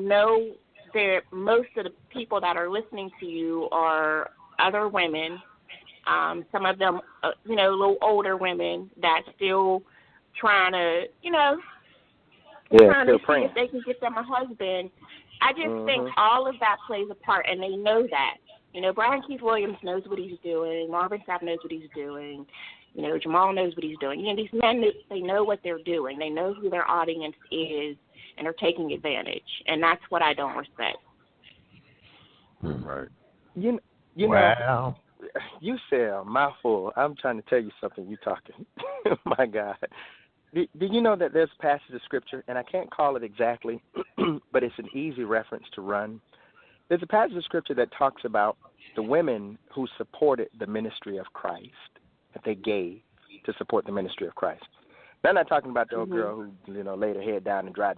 that most of the people that are listening to you are other women, some of them, a little older women that still trying to, trying to see if they can get them a husband. I just think all of that plays a part, and they know that. Brian Keith Williams knows what he's doing. Marvin Sapp knows what he's doing. Jamal knows what he's doing. These men, they know what they're doing. They know who their audience is, and are taking advantage. And that's what I don't respect. Right. You know, you said a mouthful. I'm trying to tell you something. You talking. My God. Do you know that there's a passage of Scripture, and I can't call it exactly, but it's an easy reference to run. There's a passage of Scripture that talks about the women who supported the ministry of Christ, that they gave to support the ministry of Christ. Now, I'm not talking about the old girl who, laid her head down and dried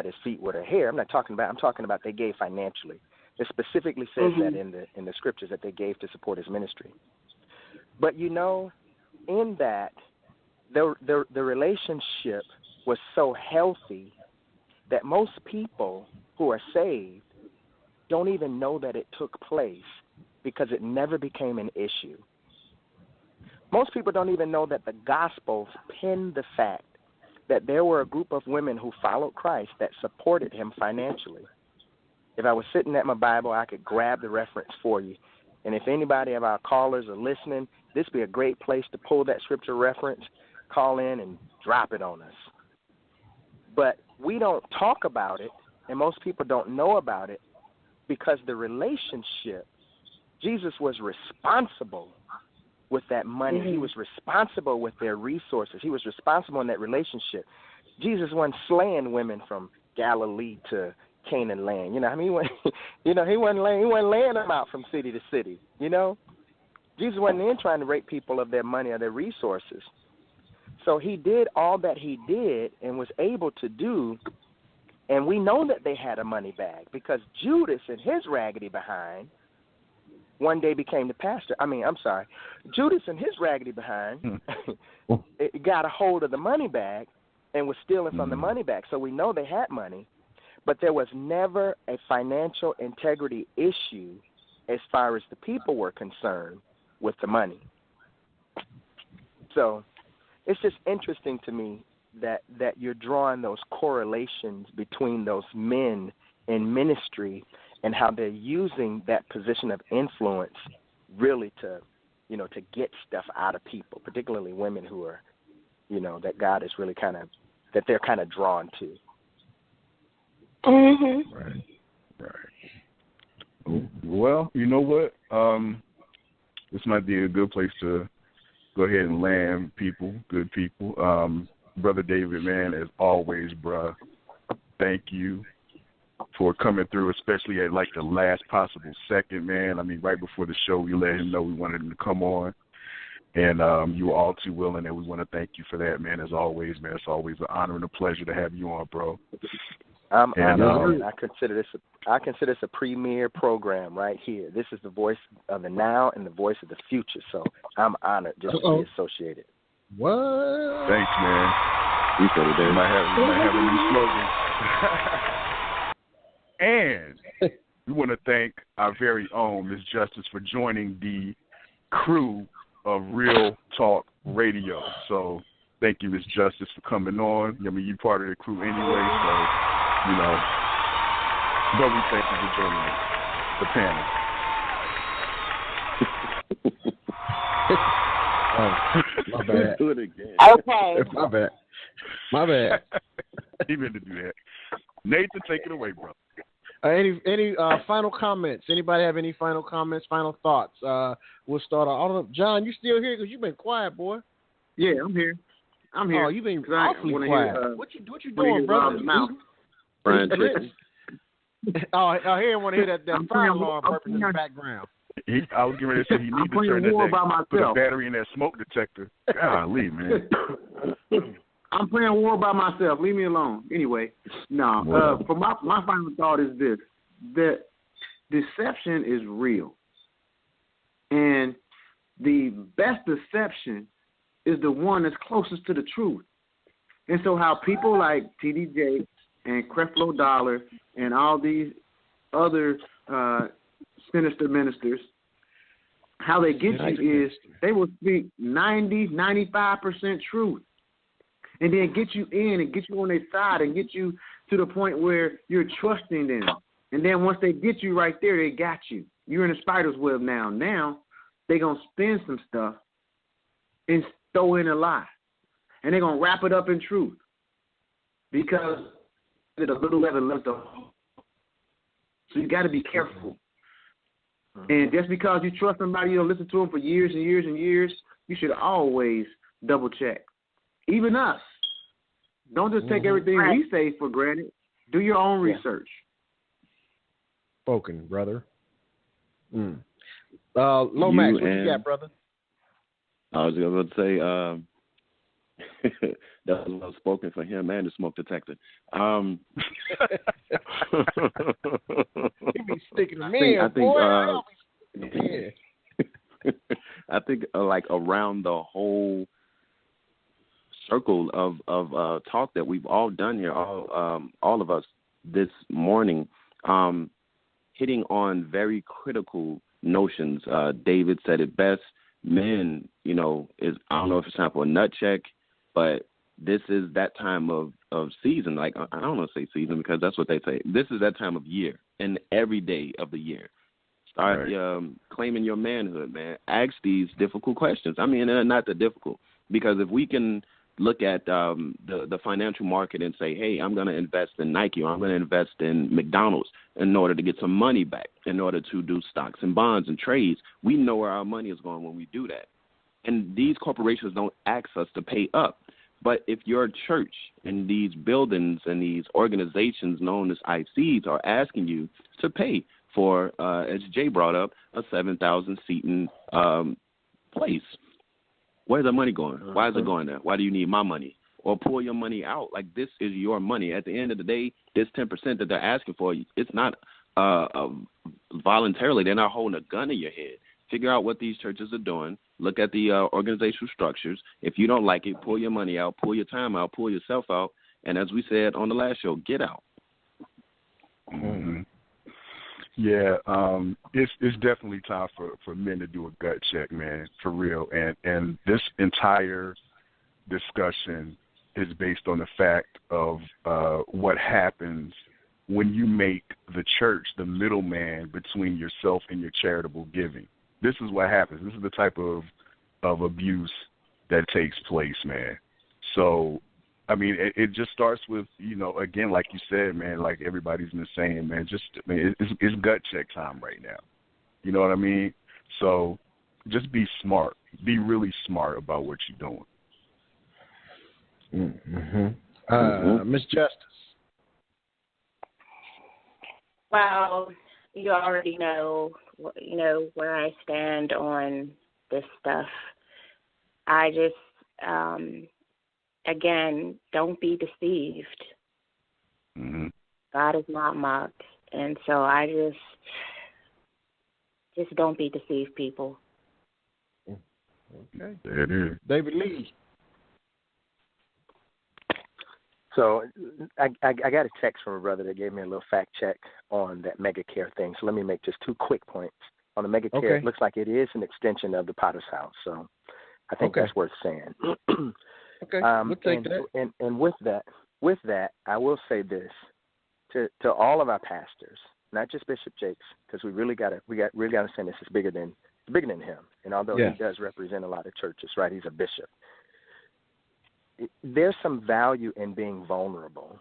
his feet with her hair. I'm talking about they gave financially. It specifically says that in the Scriptures that they gave to support his ministry. But in that, the relationship was so healthy that most people who are saved don't even know that it took place because it never became an issue. Most people don't even know that the Gospels pin the fact that there were a group of women who followed Christ that supported him financially. If I was sitting at my Bible, I could grab the reference for you. And if anybody of our callers are listening, this would be a great place to pull that scripture reference, call in, and drop it on us. But we don't talk about it, and most people don't know about it because the relationship, Jesus was responsible with that money. He was responsible with their resources. He was responsible in that relationship. Jesus wasn't slaying women from Galilee to Canaan land. He wasn't laying them out from city to city. Jesus wasn't in trying to rape people of their money or their resources. So he did all that he did and was able to do, and we know that they had a money bag because Judas and his raggedy behind one day became the pastor. Judas and his raggedy behind got a hold of the money bag and was stealing from the money back. So we know they had money, but there was never a financial integrity issue as far as the people were concerned with the money. So it's just interesting to me that you're drawing those correlations between those men in ministry and how they're using that position of influence really to, you know, to get stuff out of people, particularly women who are, you know, that God is really that they're kind of drawn to. Mm-hmm. Right. Well, you know what? This might be a good place to go ahead and land good people. Brother David, man, as always, bruh, thank you for coming through, especially at like the last possible second, man. I mean, right before the show, we let him know we wanted him to come on. And you were all too willing, and we want to thank you for that, man, as always, man. It's always an honor and a pleasure to have you on, bro. I'm honored. I consider this a premier program right here. This is the voice of the now and the voice of the future. So I'm honored just to be associated. What? Thanks, man. You said it, We might have a new slogan. And we want to thank our very own Ms. Justice for joining the crew of Real Talk Radio. So thank you, Ms. Justice, for coming on. I mean, you're part of the crew anyway, so, you know. But we thank you for joining the panel. Oh, my bad. Do it again. Okay. My bad. He meant to do that. Nathan, take it away, bro. Any final comments? Anybody have any final comments, final thoughts? We'll start off. John, you still here? Because you've been quiet, boy. Yeah, I'm here. Oh, you've been awfully quiet. What you doing, brother? Brian, I want to hear that fire alarm burping in the background. I was getting ready to say he needs to turn that put a battery in that smoke detector. Golly, man. I'm playing war by myself. Leave me alone. Anyway, for my final thought is this: that deception is real, and the best deception is the one that's closest to the truth. And so, how people like T.D. Jakes and Creflo Dollar and all these other sinister ministers, how they get you is they will speak 90, 95% truth. And then get you in and get you on their side and get you to the point where you're trusting them. And then once they get you right there, they got you. You're in a spider's web now. Now they're going to spin some stuff and throw in a lie. And they're going to wrap it up in truth. Because a little leaven left the whole. So you got to be careful. And just because you trust somebody, you don't listen to them for years and years and years, you should always double check. Even us. Don't just take everything we say for granted. Do your own research. Spoken, brother. Lomax, what you got, brother? I was going to say that was well spoken for him and the smoke detector. He be sticking to me, boy. I think like around the whole circle of talk that we've all done here, all of us this morning, hitting on very critical notions. David said it best. Men, you know, is, I don't know if it's time for a nut check, but this is that time of season. Like, I don't want to say season because that's what they say. This is that time of year and every day of the year. Start claiming your manhood, man. Ask these difficult questions. I mean, they're not that difficult because if we can look at the financial market and say, hey, I'm going to invest in Nike or I'm going to invest in McDonald's in order to get some money back, in order to do stocks and bonds and trades, we know where our money is going when we do that. And these corporations don't ask us to pay up. But if your church and these buildings and these organizations known as ICs are asking you to pay for, as Jay brought up, a 7,000-seating place, where's the money going? Why is it going there? Why do you need my money? Or pull your money out. Like, this is your money. At the end of the day, this 10% that they're asking for, it's not voluntarily. They're not holding a gun in your head. Figure out what these churches are doing. Look at the organizational structures. If you don't like it, pull your money out, pull your time out, pull yourself out. And as we said on the last show, get out. Mm-hmm. Yeah, it's definitely time for men to do a gut check, man, for real. And this entire discussion is based on the fact of what happens when you make the church the middleman between yourself and your charitable giving. This is what happens. This is the type of abuse that takes place, man. So, I mean, it just starts with, again, like you said, man, like everybody's been saying, man, it's gut check time right now. You know what I mean? So just be smart. Be really smart about what you're doing. Miss Justice. Well, you already know, where I stand on this stuff. I just, again, don't be deceived. Mm-hmm. God is not mocked. And so I just don't be deceived, people. Okay. There it is. David Lee. So I got a text from a brother that gave me a little fact check on that mega care thing. So let me make just 2 quick points. On the mega care, It looks like it is an extension of the Potter's House. So I think that's worth saying. Okay, we'll take that. And with that, I will say this to all of our pastors, not just Bishop Jakes, because we really got to understand this is bigger than him. And although he does represent a lot of churches, right? He's a bishop. There's some value in being vulnerable.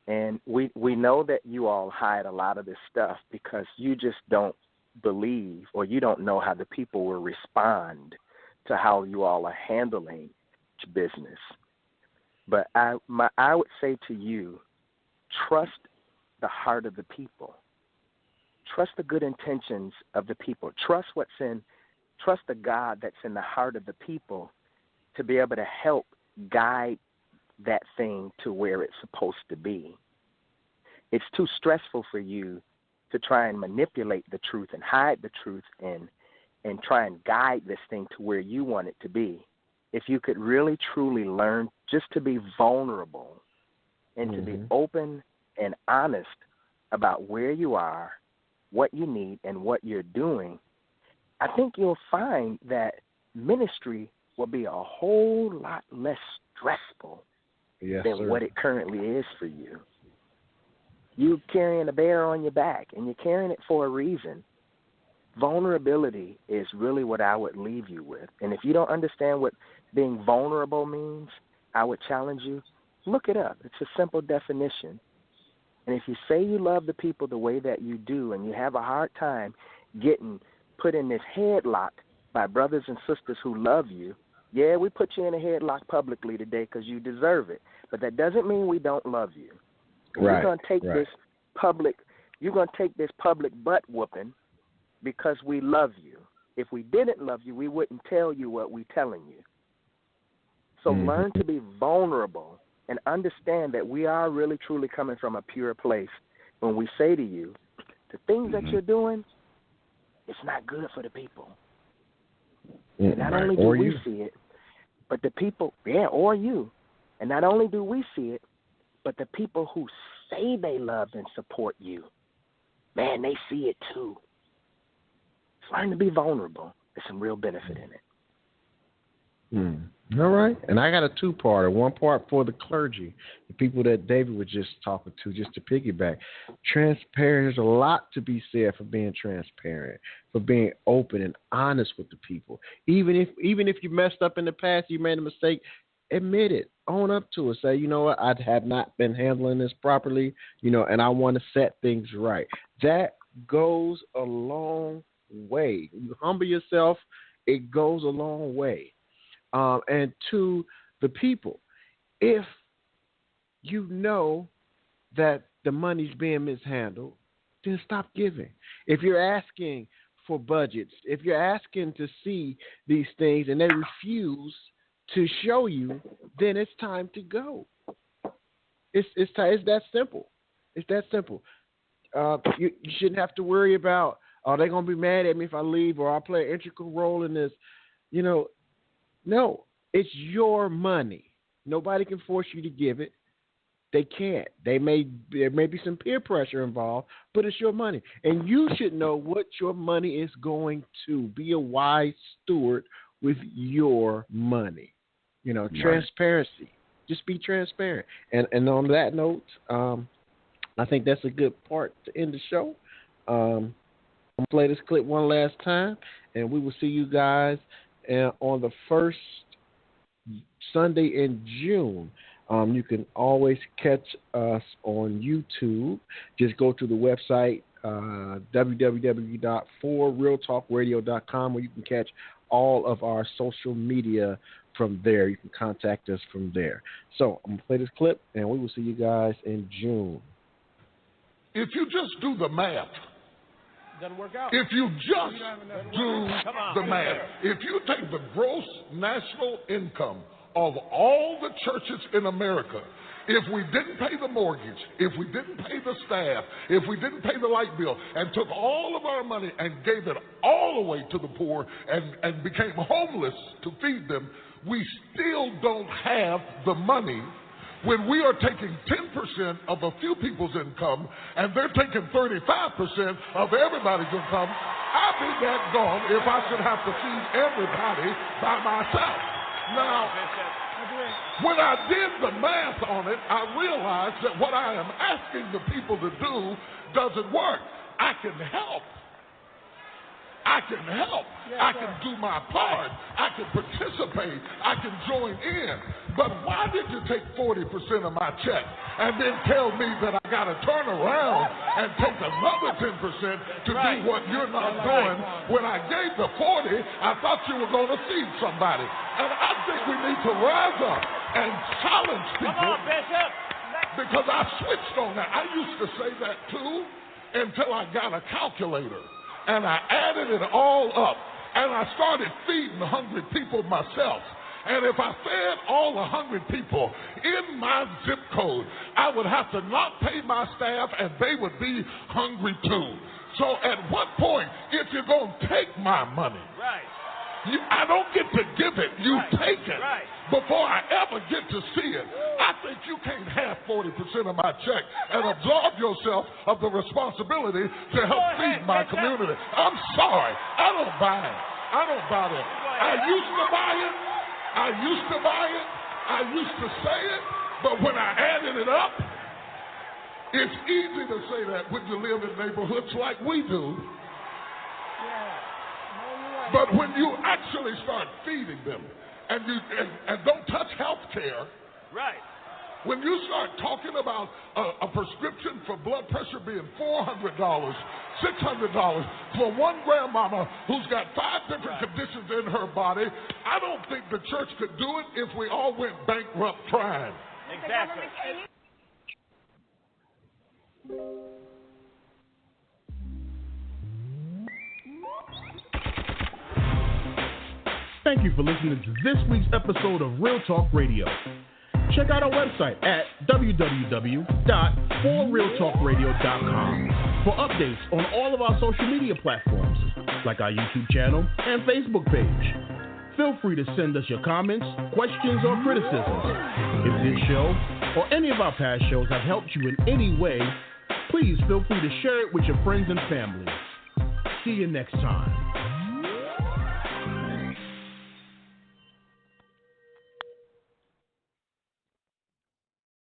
And we know that you all hide a lot of this stuff because you just don't believe or you don't know how the people will respond to how you all are handling business. But I would say to you, trust the heart of the people. Trust the good intentions of the people. Trust the God that's in the heart of the people to be able to help guide that thing to where it's supposed to be. It's too stressful for you to try and manipulate the truth and hide the truth and try and guide this thing to where you want it to be. If you could really, truly learn just to be vulnerable and to be open and honest about where you are, what you need, and what you're doing, I think you'll find that ministry will be a whole lot less stressful than what it currently is for you. You're carrying a bear on your back, and you're carrying it for a reason. Vulnerability is really what I would leave you with. And if you don't understand what being vulnerable means, I would challenge you, look it up. It's a simple definition. And if you say you love the people the way that you do and you have a hard time getting put in this headlock by brothers and sisters who love you, yeah, we put you in a headlock publicly today because you deserve it. But that doesn't mean we don't love you. Right. You're going to take this public butt whooping because we love you. If we didn't love you, we wouldn't tell you what we're telling you. So learn to be vulnerable and understand that we are really, truly coming from a pure place when we say to you, the things that you're doing, it's not good for the people. And not only do we see it, but the people, or you. And not only do we see it, but the people who say they love and support you, man, they see it too. Learn to be vulnerable. There's some real benefit in it. All right. And I got a 2-parter. One part for the clergy, the people that David was just talking to, just to piggyback. Transparent. There's a lot to be said for being transparent, for being open and honest with the people. Even if you messed up in the past, you made a mistake, admit it. Own up to it. Say, you know what, I have not been handling this properly, and I want to set things right. That goes a long way. You humble yourself, it goes a long way. And to the people, if you know that the money's being mishandled, then stop giving. If you're asking for budgets, if you're asking to see these things and they refuse to show you, then it's time to go. It's that simple. It's that simple. You shouldn't have to worry about are they going to be mad at me if I leave or I play an integral role in this? You know, no, it's your money. Nobody can force you to give it. They can't. There may be some peer pressure involved, but it's your money. And you should know what your money is going to. Be a wise steward with your money. You know, transparency. Just be transparent. And on that note, I think that's a good part to end the show. I'm going to play this clip one last time, and we will see you guys on the first Sunday in June. You can always catch us on YouTube. Just go to the website, www.forrealtalkradio.com, where you can catch all of our social media from there. You can contact us from there. So I'm going to play this clip, and we will see you guys in June. If you just do the math, Doesn't work out. if you just do the math, if you take the gross national income of all the churches in America, if we didn't pay the mortgage, if we didn't pay the staff, if we didn't pay the light bill, and took all of our money and gave it all away to the poor and became homeless to feed them, we still don't have the money when we are taking 10% of a few people's income and they're taking 35% of everybody's income. I'd be that gone if I should have to feed everybody by myself. Now, when I did the math on it, I realized that what I am asking the people to do doesn't work. I can help. I can do my part. I can participate. I can join in. But why did you take 40% of my check and then tell me that I got to turn around and take another 10% to do what you're not doing? When I gave the 40, I thought you were going to feed somebody. And I think we need to rise up and challenge people. Because I switched on that. I used to say that too until I got a calculator. And I added it all up, and I started feeding hungry people myself. And if I fed all 100 people in my zip code, I would have to not pay my staff, and they would be hungry too. So at what point, if you're going to take my money, I don't get to give it, you take it. Before I ever get to see it, I think you can't have 40% of my check and absolve yourself of the responsibility to help feed my community. I'm sorry. I don't buy it. I used to buy it. I used to say it. But when I added it up, it's easy to say that when you live in neighborhoods like we do. But when you actually start feeding them and don't touch health care, when you start talking about a prescription for blood pressure being $400, $600 for one grandmama who's got 5 different conditions in her body, I don't think the church could do it if we all went bankrupt trying. Exactly. Thank you for listening to this week's episode of Real Talk Radio. Check out our website at www.forrealtalkradio.com for updates on all of our social media platforms, like our YouTube channel and Facebook page. Feel free to send us your comments, questions, or criticisms. If this show or any of our past shows have helped you in any way, please feel free to share it with your friends and family. See you next time.